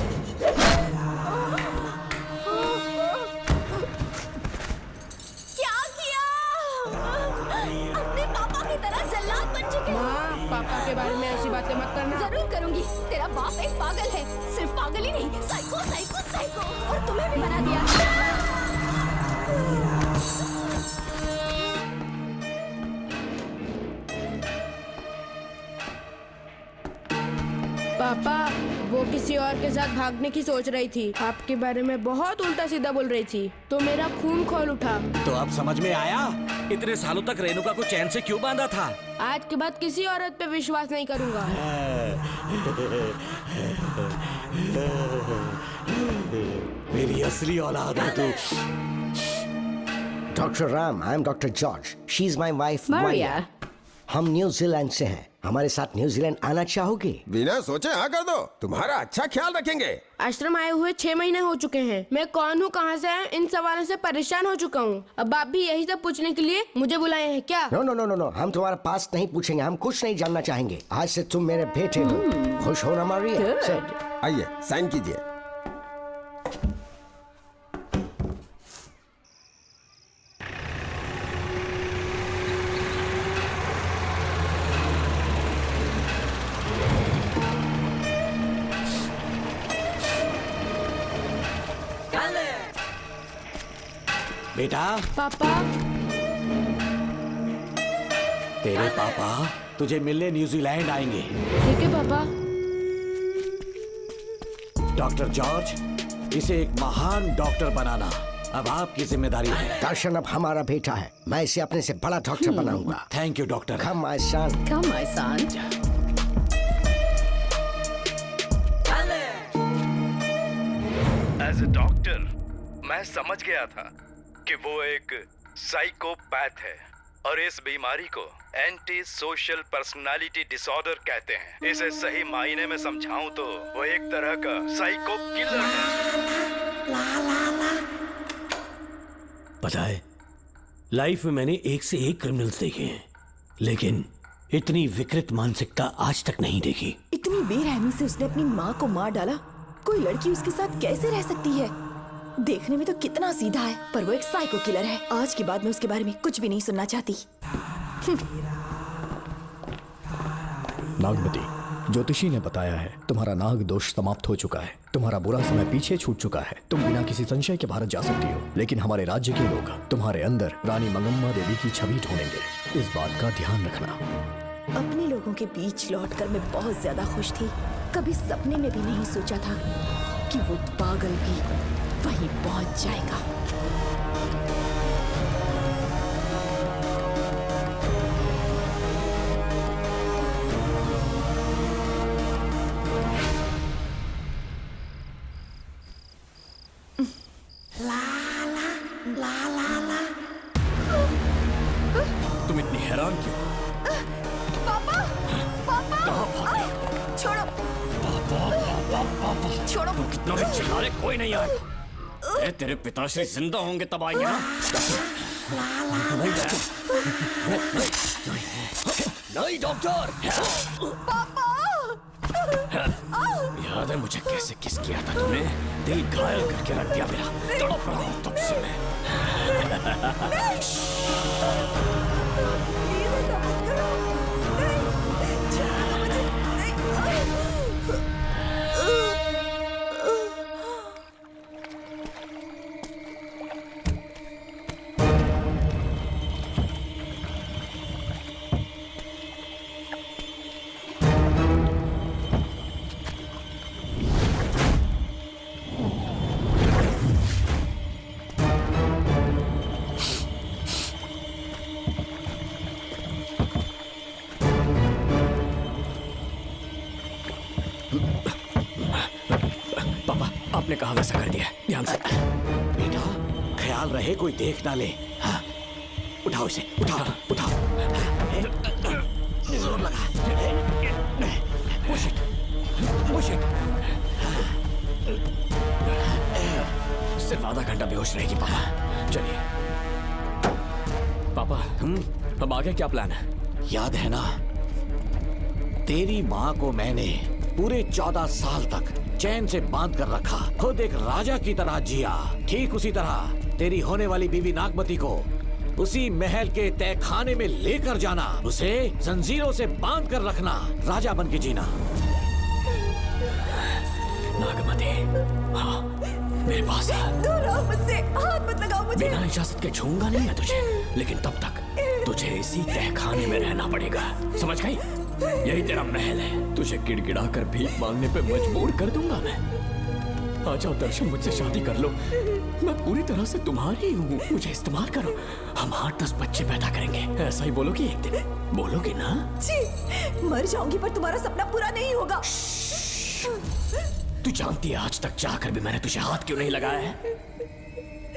अपने पापा की तरह जल्लाद बन चुके हो। पापा के बारे में ऐसी बातें मत करना। जरूर करूंगी। तेरा बाप एक पागल है, सिर्फ पागल ही नहीं, साइको साइको साइको, और तुम्हें भी बना दिया। पापा, वो किसी और के साथ भागने की सोच रही थी, आपके बारे में बहुत उल्टा सीधा बोल रही थी, तो मेरा खून खोल उठा। तो अब समझ में आया इतने सालों तक रेणुका को चैन से क्यों बांधा था। आज के बाद किसी औरत पे विश्वास नहीं करूंगा। मेरी असली औलाद है तू। Doctor Ram, I am doctor George, she is my wife Maria. हम न्यूजीलैंड से हैं, हमारे साथ न्यूजीलैंड आना चाहोगे? बिना सोचे हाँ कर दो, तुम्हारा अच्छा ख्याल रखेंगे। आश्रम आए हुए 6 महीने हो चुके हैं। मैं कौन हूँ, कहाँ से आया, इन सवालों से परेशान हो चुका हूँ। अब आप भी यही सब पूछने के लिए मुझे बुलाए हैं क्या? No no no no no, हम तुम्हारा पास नहीं पूछेंगे, हम कुछ नहीं जानना चाहेंगे। आज से तुम मेरे बेटे हो। खुश हो ना मारिया? आइए साइन कीजिए। बेटा। पापा। तेरे पापा तुझे मिलने न्यूजीलैंड आएंगे। ठीक है पापा। डॉक्टर जॉर्ज, इसे एक महान डॉक्टर बनाना अब आपकी जिम्मेदारी है। दर्शन अब हमारा बेटा है, मैं इसे अपने से बड़ा डॉक्टर बनाऊंगा। Thank you doctor. Come my son. Come my son. As a doctor मैं समझ गया था कि वो एक साइकोपैथ है और इस बीमारी को एंटी सोशल पर्सनालिटी डिसऑर्डर कहते हैं। इसे सही मायने में समझाऊं तो वो एक तरह का साइको किलर है। पता है, लाइफ में मैंने एक से एक क्रिमिनल्स देखे हैं, लेकिन इतनी विकृत मानसिकता आज तक नहीं देखी। इतनी बेरहमी से उसने अपनी माँ को मार डाला। कोई लड़की उसके साथ कैसे रह सकती है? देखने में तो कितना सीधा है, पर वो एक साइको किलर है। आज के बाद मैं उसके बारे में कुछ भी नहीं सुनना चाहती। नागमती, ज्योतिषी ने बताया है तुम्हारा नाग दोष समाप्त हो चुका है, तुम्हारा बुरा समय पीछे छूट चुका है, तुम बिना किसी संशय के भारत जा सकती हो। लेकिन हमारे राज्य के लोग तुम्हारे अंदर रानी मंगम्मा देवी की छवि ढूंढेंगे, इस बात का ध्यान रखना। अपने लोगों के बीच लौटकर मैं बहुत ज्यादा खुश थी। कभी सपने में भी नहीं सोचा था कि वो पागल भी वहीं पहुंच जाएगा। तुम इतनी हैरान क्यों? पापा, पापा, छोड़ो, छोड़ो। तुम कितना भी चिल्ला ले, कोई नहीं आएगा। तेरे पिताश्री जिंदा होंगे तब आएंगे ना। नहीं डॉक्टर। याद है मुझे कैसे किस किया था तूने? दिल घायल करके रख दिया मेरा। तड़प रहा हूं तब से मैं। आपने कहा वैसा कर दिया, ध्यान से। बेटा ख्याल रहे कोई देख ना ले। हाँ, उठाओ इसे, उठाओ उठाओ। जोर लगा। Push it, push it। सिर्फ आधा घंटा बेहोश रहेगी पापा। चलिए पापा, अब आगे क्या प्लान है? याद है ना, तेरी माँ को मैंने पूरे 14 साल तक चैन से बांध कर रखा, खुद एक राजा की तरह जिया। ठीक उसी तरह तेरी होने वाली बीवी नागमती को उसी महल के तहखाने में लेकर जाना, उसे जंजीरों से बांध कर रखना, राजा बन के जीना। नागमती, हाँ, मेरे पास आ। दूर रहो मुझसे, हाथ मत लगाओ मुझे। बिना इजाजत के छूऊंगा नहीं मैं तुझे, लेकिन तब तक तुझे इसी तहखाने में रहना पड़ेगा, समझ गई? यही तेरा महल है। तुझे गिड़गिड़ा कर भीख मांगने पे मजबूर कर दूंगा मैं। आ जाओ दर्शन, मुझसे शादी कर लो। मैं पूरी तरह से तुम्हारी हूँ, मुझे इस्तेमाल करो। हम 8-10 बच्चे पैदा करेंगे। ऐसा ही बोलोगी एक दिन? बोलोगी ना? जी, मर जाऊंगी पर तुम्हारा सपना पूरा नहीं होगा। तू जानती है आज तक चाहकर भी मैंने तुझे हाथ क्यों नहीं लगाया है?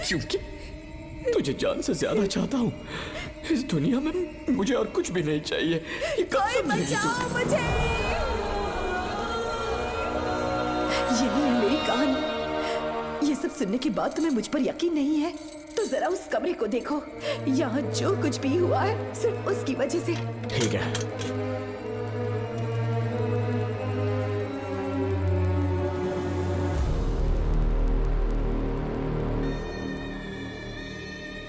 क्योंकि तुझे जान से ज्यादा चाहता हूँ। इस दुनिया में मुझे और कुछ भी नहीं चाहिए। ये कोई बचाओ मुझे। यही है मेरी कहानी। ये सब सुनने के बाद तुम्हें मुझ पर यकीन नहीं है तो जरा उस कमरे को देखो। यहाँ जो कुछ भी हुआ है सिर्फ उसकी वजह से। ठीक है,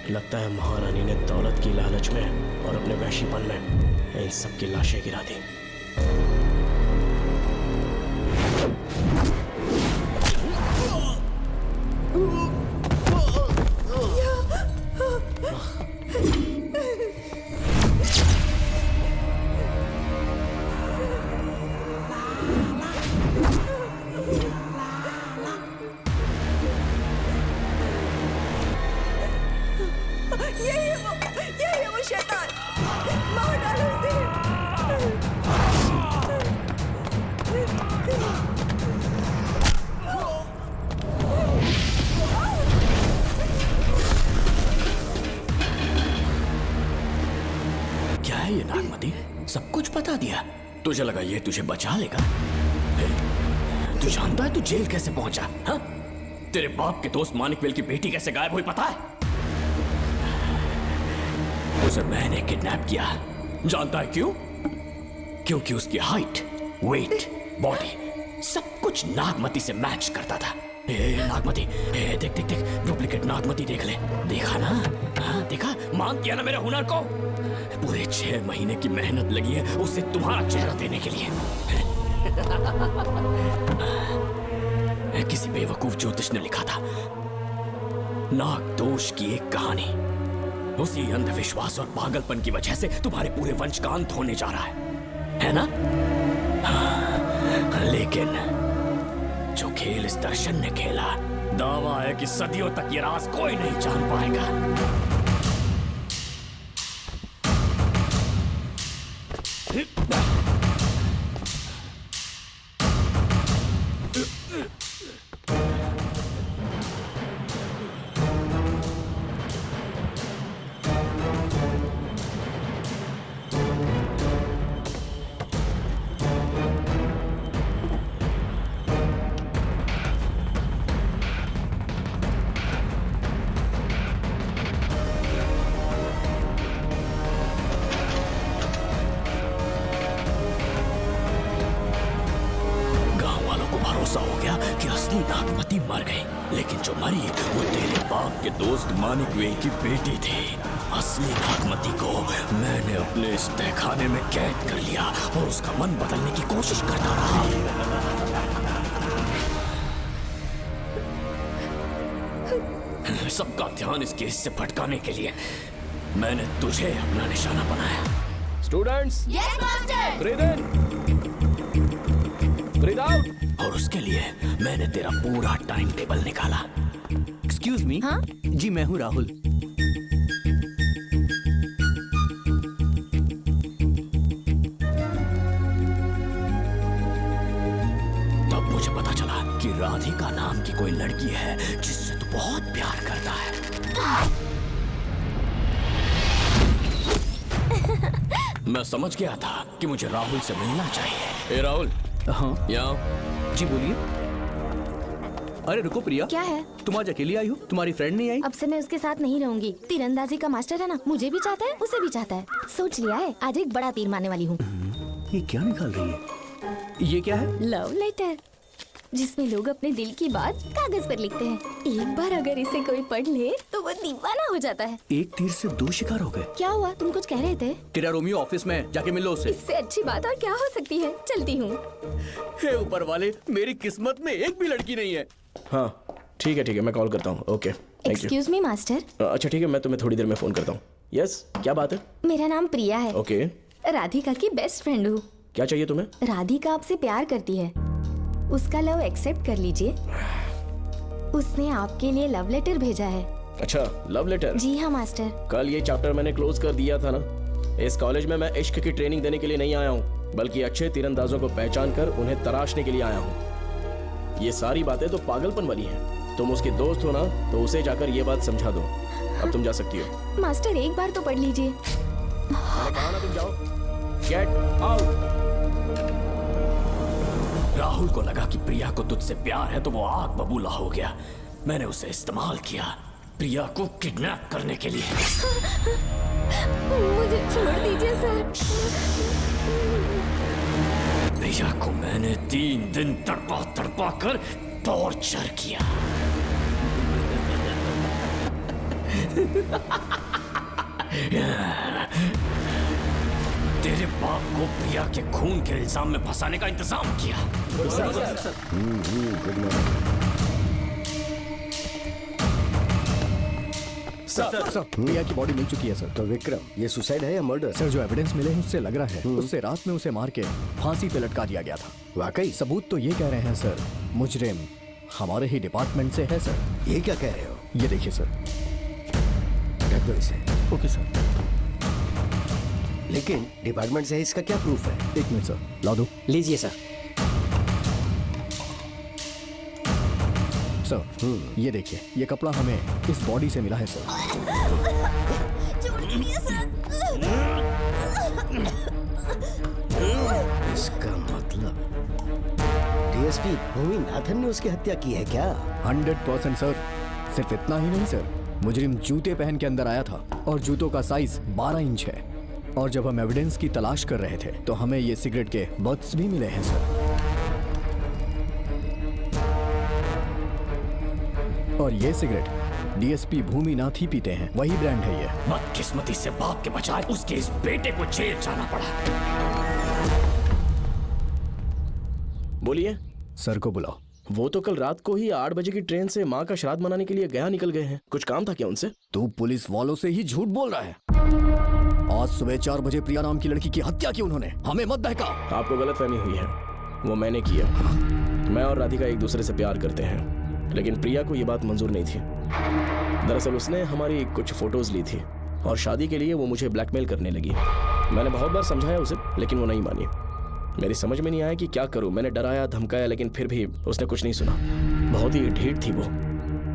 लगता है महारानी ने दौलत की लालच में और अपने वैशीपन में इन सबकी लाशें गिरा दी। यही है वो शैतान। मार डालो उसे। क्या है ये नागमती? सब कुछ बता दिया। तुझे लगा ये तुझे बचा लेगा? तू जानता है तू जेल कैसे पहुंचा? हाँ? तेरे बाप के दोस्त मानिकवेल की बेटी कैसे गायब हुई पता है? उसे मैंने किडनैप किया। जानता है क्यों? क्योंकि उसकी हाइट, वेट, बॉडी सब कुछ नागमती से मैच करता था। नागमती, देख देख देख, डुप्लीकेट नागमती देख ले। देखा ना? हाँ, देखा? मान किया ना मेरे हुनर को? पूरे 6 महीने की मेहनत लगी है उसे तुम्हारा चेहरा देने के लिए। किसी बेवकूफ ज्योतिष ने लिखा था नागदोष की एक कहानी। उसी अंधविश्वास और पागलपन की वजह से तुम्हारे पूरे वंश का अंत होने जा रहा है ना? हाँ, लेकिन जो खेल इस दर्शन ने खेला, दावा है कि सदियों तक ये राज कोई नहीं जान पाएगा। हो गया कि असली नागमती मर गई, लेकिन जो मरी वो तेरे बाप के दोस्त मानिकवेल की बेटी थी। असली नागमती को मैंने अपने इस तहखाने में कैद कर लिया और उसका मन बदलने की कोशिश करता रहा। सबका ध्यान इस केस से भटकाने के लिए मैंने तुझे अपना निशाना बनाया। Students, yes master. ब्रीथ इन, ब्रीथ आउट। और उसके लिए मैंने तेरा पूरा टाइम टेबल निकाला। Excuse me. हाँ? जी मैं हूँ राहुल। तब मुझे पता चला कि राधिका नाम की कोई लड़की है जिससे तू बहुत प्यार करता है। मैं समझ गया था कि मुझे राहुल से मिलना चाहिए। राहुल। हाँ यहाँ। जी बोलिए। अरे रुको प्रिया, क्या है? तुम आज अकेली आई हो? तुम्हारी फ्रेंड नहीं आई? अब से मैं उसके साथ नहीं रहूंगी। तीरंदाजी का मास्टर है ना, मुझे भी चाहता है, उसे भी चाहता है। सोच लिया है, आज एक बड़ा तीर मारने वाली हूँ। ये क्या निकाल रही है? ये क्या है? Love letter. जिसमें लोग अपने दिल की बात कागज पर लिखते हैं। एक बार अगर इसे कोई पढ़ ले तो वो दीवाना हो जाता है। एक तीर से दो शिकार हो गए। क्या हुआ, तुम कुछ कह रहे थे? तेरा रोमियो ऑफिस में, जाके मिल लो उससे। इससे अच्छी बात और क्या हो सकती है। चलती हूँ। हे ऊपर वाले, मेरी किस्मत में एक भी लड़की नहीं है। हाँ ठीक है मैं कॉल करता हूँ। Okay thank you. Excuse me master. अच्छा ठीक है, मैं तुम्हें थोड़ी देर में फोन करता हूँ। यस, क्या बात है? मेरा नाम प्रिया है। ओके। राधिका की बेस्ट फ्रेंड हूँ। क्या चाहिए तुम्हें? राधिका आपसे प्यार करती है, उसका लव एक्सेप्ट कर लीजिए। उसने आपके लिए लव लेटर भेजा है। अच्छा, लव लेटर? जी हाँ मास्टर। कल ये चैप्टर मैंने क्लोज कर दिया था ना। इस कॉलेज में मैं इश्क की ट्रेनिंग देने के लिए नहीं आया हूँ, बल्कि अच्छे तीरंदाजों को पहचान कर उन्हें तराशने के लिए आया हूँ। ये सारी बातें तो पागलपन वाली हैं। तुम उसकी दोस्त हो ना, तो उसे जाकर ये बात समझा दो। अब तुम जा सकती हो। मास्टर एक बार तो पढ़ लीजिए। मैंने कहा ना तुम जाओ। Get out. राहुल को लगा कि प्रिया को तुझसे प्यार है तो वो आग बबूला हो गया। मैंने उसे इस्तेमाल किया प्रिया को किडनैप करने के लिए। मुझे छोड़ दीजिए सर। प्रिया को मैंने 3 दिन तड़पा कर टॉर्चर किया। तेरे बाप को प्रिया के खून के इल्जाम में फंसाने का इंतजाम किया। सर, प्रिया की बॉडी मिल चुकी है सर। तो विक्रम, ये सुसाइड है या मर्डर? सर, जो एविडेंस मिले हैं उससे लग रहा है उससे रात में उसे मार के फांसी पे लटका दिया गया था। वाकई? सबूत तो ये कह रहे हैं सर, मुजरिम हमारे ही डिपार्टमेंट से है सर। ये क्या कह रहे हो? ये देखिए सर। रख दो इसे। Okay sir. लेकिन डिपार्टमेंट से इसका क्या प्रूफ है? 1 मिनट सर, ला दो। लीजिए सर। सर, ये देखिए, ये कपड़ा हमें इस बॉडी से मिला है सर। इसका मतलब डीएसपी भूमि नाथन ने उसकी हत्या की है क्या? 100% सर। सिर्फ इतना ही नहीं सर, मुजरिम जूते पहन के अंदर आया था और जूतों का साइज 12 इंच है। और जब हम एविडेंस की तलाश कर रहे थे तो हमें ये सिगरेट के बट्स भी मिले हैं सर। और ये सिगरेट डीएसपी भूमि नाथ ही पीते हैं, वही ब्रांड है ये। बदकिस्मती से बाप के बजाय उसके इस बेटे को जेल जाना पड़ा। बोलिए। सर को बुलाओ। वो तो कल रात को ही 8 बजे की ट्रेन से माँ का श्राद्ध मनाने के लिए गया निकल गए हैं। कुछ काम था क्या उनसे? तू पुलिस वालों से ही झूठ बोल रहा है। आज सुबह 4 बजे प्रिया नाम की लड़की की हत्या की उन्होंने। हमें मत बहका। आपको गलतफहमी हुई है, वो मैंने किया। मैं और राधिका एक दूसरे से प्यार करते हैं, लेकिन प्रिया को ये बात मंजूर नहीं थी। दरअसल उसने हमारी कुछ फोटोज ली थी और शादी के लिए वो मुझे ब्लैकमेल करने लगी। मैंने बहुत बार समझाया उसे, लेकिन वो नहीं मानी। मेरी समझ में नहीं आया कि क्या करूं। मैंने डराया धमकाया, लेकिन फिर भी उसने कुछ नहीं सुना। बहुत ही ढीठ थी वो,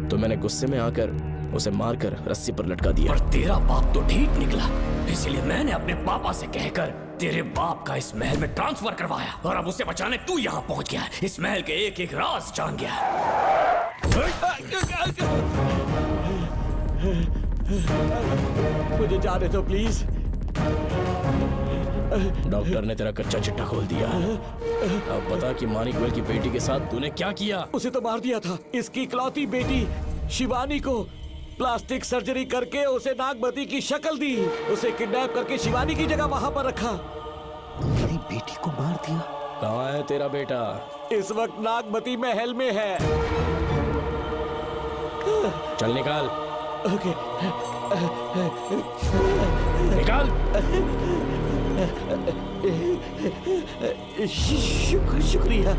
तो मैंने गुस्से में आकर उसे मारकर रस्सी पर लटका दिया। पर तेरा बाप तो ढीठ निकला, इसलिए मैंने अपने पापा से कहकर तेरे बाप का इस महल में ट्रांसफर करवाया। और अब उसे बचाने तू यहाँ पहुँच गया है। इस महल के एक एक राज जान गया है। मुझे जाने दो प्लीज। डॉक्टर ने तेरा कच्चा चिट्ठा खोल दिया। अब बता कि मानिकवेल की बेटी के साथ तूने क्या किया? उसे तो मार दिया था। इसकी इकलौती बेटी शिवानी को प्लास्टिक सर्जरी करके उसे नागमती की शक्ल दी। उसे किडनैप करके शिवानी की जगह वहां पर रखा। मेरी बेटी को मार दिया? कहाँ है तेरा बेटा? इस वक्त नागमती महल में है। चल निकाल। ओके। निकाल। शुक्रिया।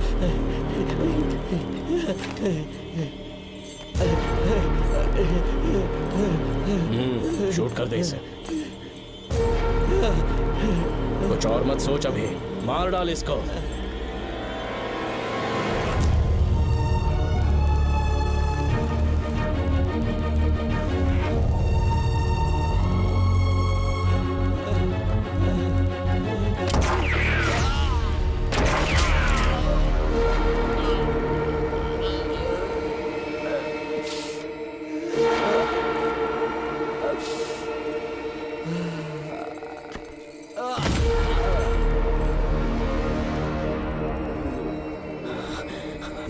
शूट कर दे इसे। कुछ और मत सोच, अभी मार डाल इसको।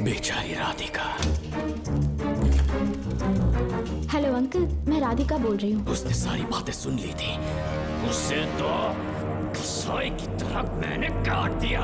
बेचारी राधिका। हेलो अंकल, मैं राधिका बोल रही हूँ। उसने सारी बातें सुन ली थी। उसे तो कसाई की तरह मैंने काट दिया।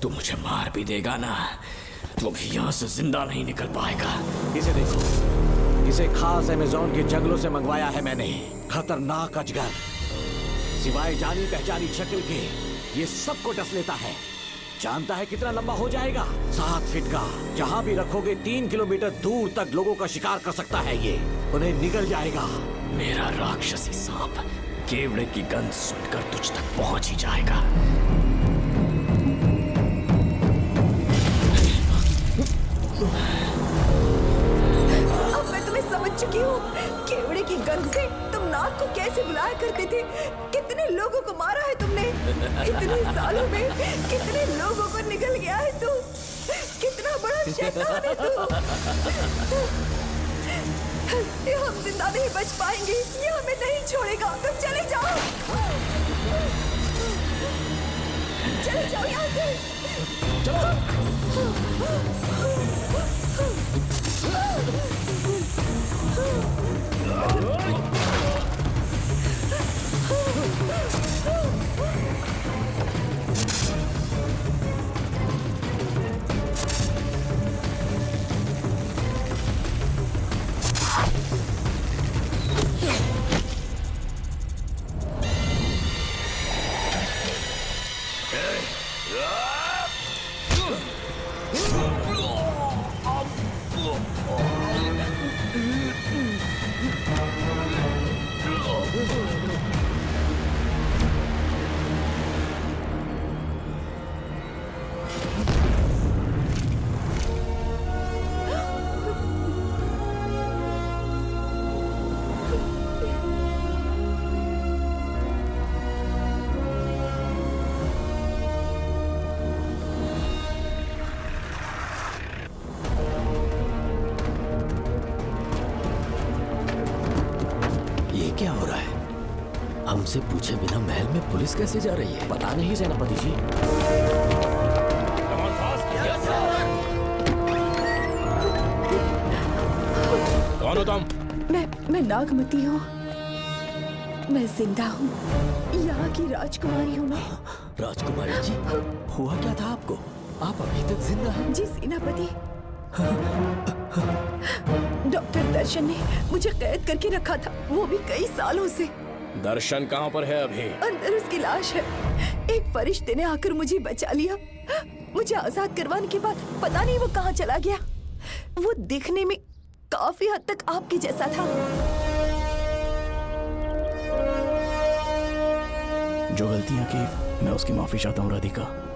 तू मुझे मार भी देगा ना, तो भी यहाँ से जिंदा नहीं निकल पाएगा। इसे देखो, इसे खास अमेज़न के जंगलों से मंगवाया है मैंने। खतरनाक अजगर, सिवाय जानी पहचानी शक्ल के ये सबको डस लेता है। जानता है कितना लंबा हो जाएगा? 7 फीट का। जहाँ भी रखोगे 3 किलोमीटर दूर तक लोगों का शिकार कर सकता है ये। उन्हें निगल जाएगा। मेरा राक्षसी सांप केवड़े की गंध सुनकर तुझ तक पहुंच ही जाएगा। अब मैं तुम्हें समझ चुकी हूँ। केवड़े की गंध से तुम नाग को कैसे बुलाया करते थे। कितने लोगों को मारा है तुमने। इतने सालों में कितने लोगों को निगल गया है तू। कितना बड़ा शैतान है तू। ये हम जिंदा नहीं बच पाएंगे। ये हमें नहीं छोड़ेगा। तुम चले जाओ, चले जाओ यहाँ से। क्या हो रहा है? हमसे पूछे बिना महल में पुलिस कैसे जा रही है? पता नहीं सेनापति जी। कौन हो तुम? मैं नागमती हूँ। मैं जिंदा हूँ। यहाँ की राजकुमारी हूँ मैं। राजकुमारी जी, हुआ क्या था आपको? आप अभी तक जिंदा हैं? जी सेनापति। डॉक्टर दर्शन ने मुझे कैद करके रखा था, वो भी कई सालों से। दर्शन कहाँ पर है अभी? अंदर उसकी लाश है। एक फरिश्ते ने आकर मुझे बचा लिया। मुझे आजाद करवाने के बाद पता नहीं वो कहाँ चला गया। वो दिखने में काफी हद तक आपके जैसा था। जो गलतियां की मैं उसकी माफी चाहता हूँ राधिका।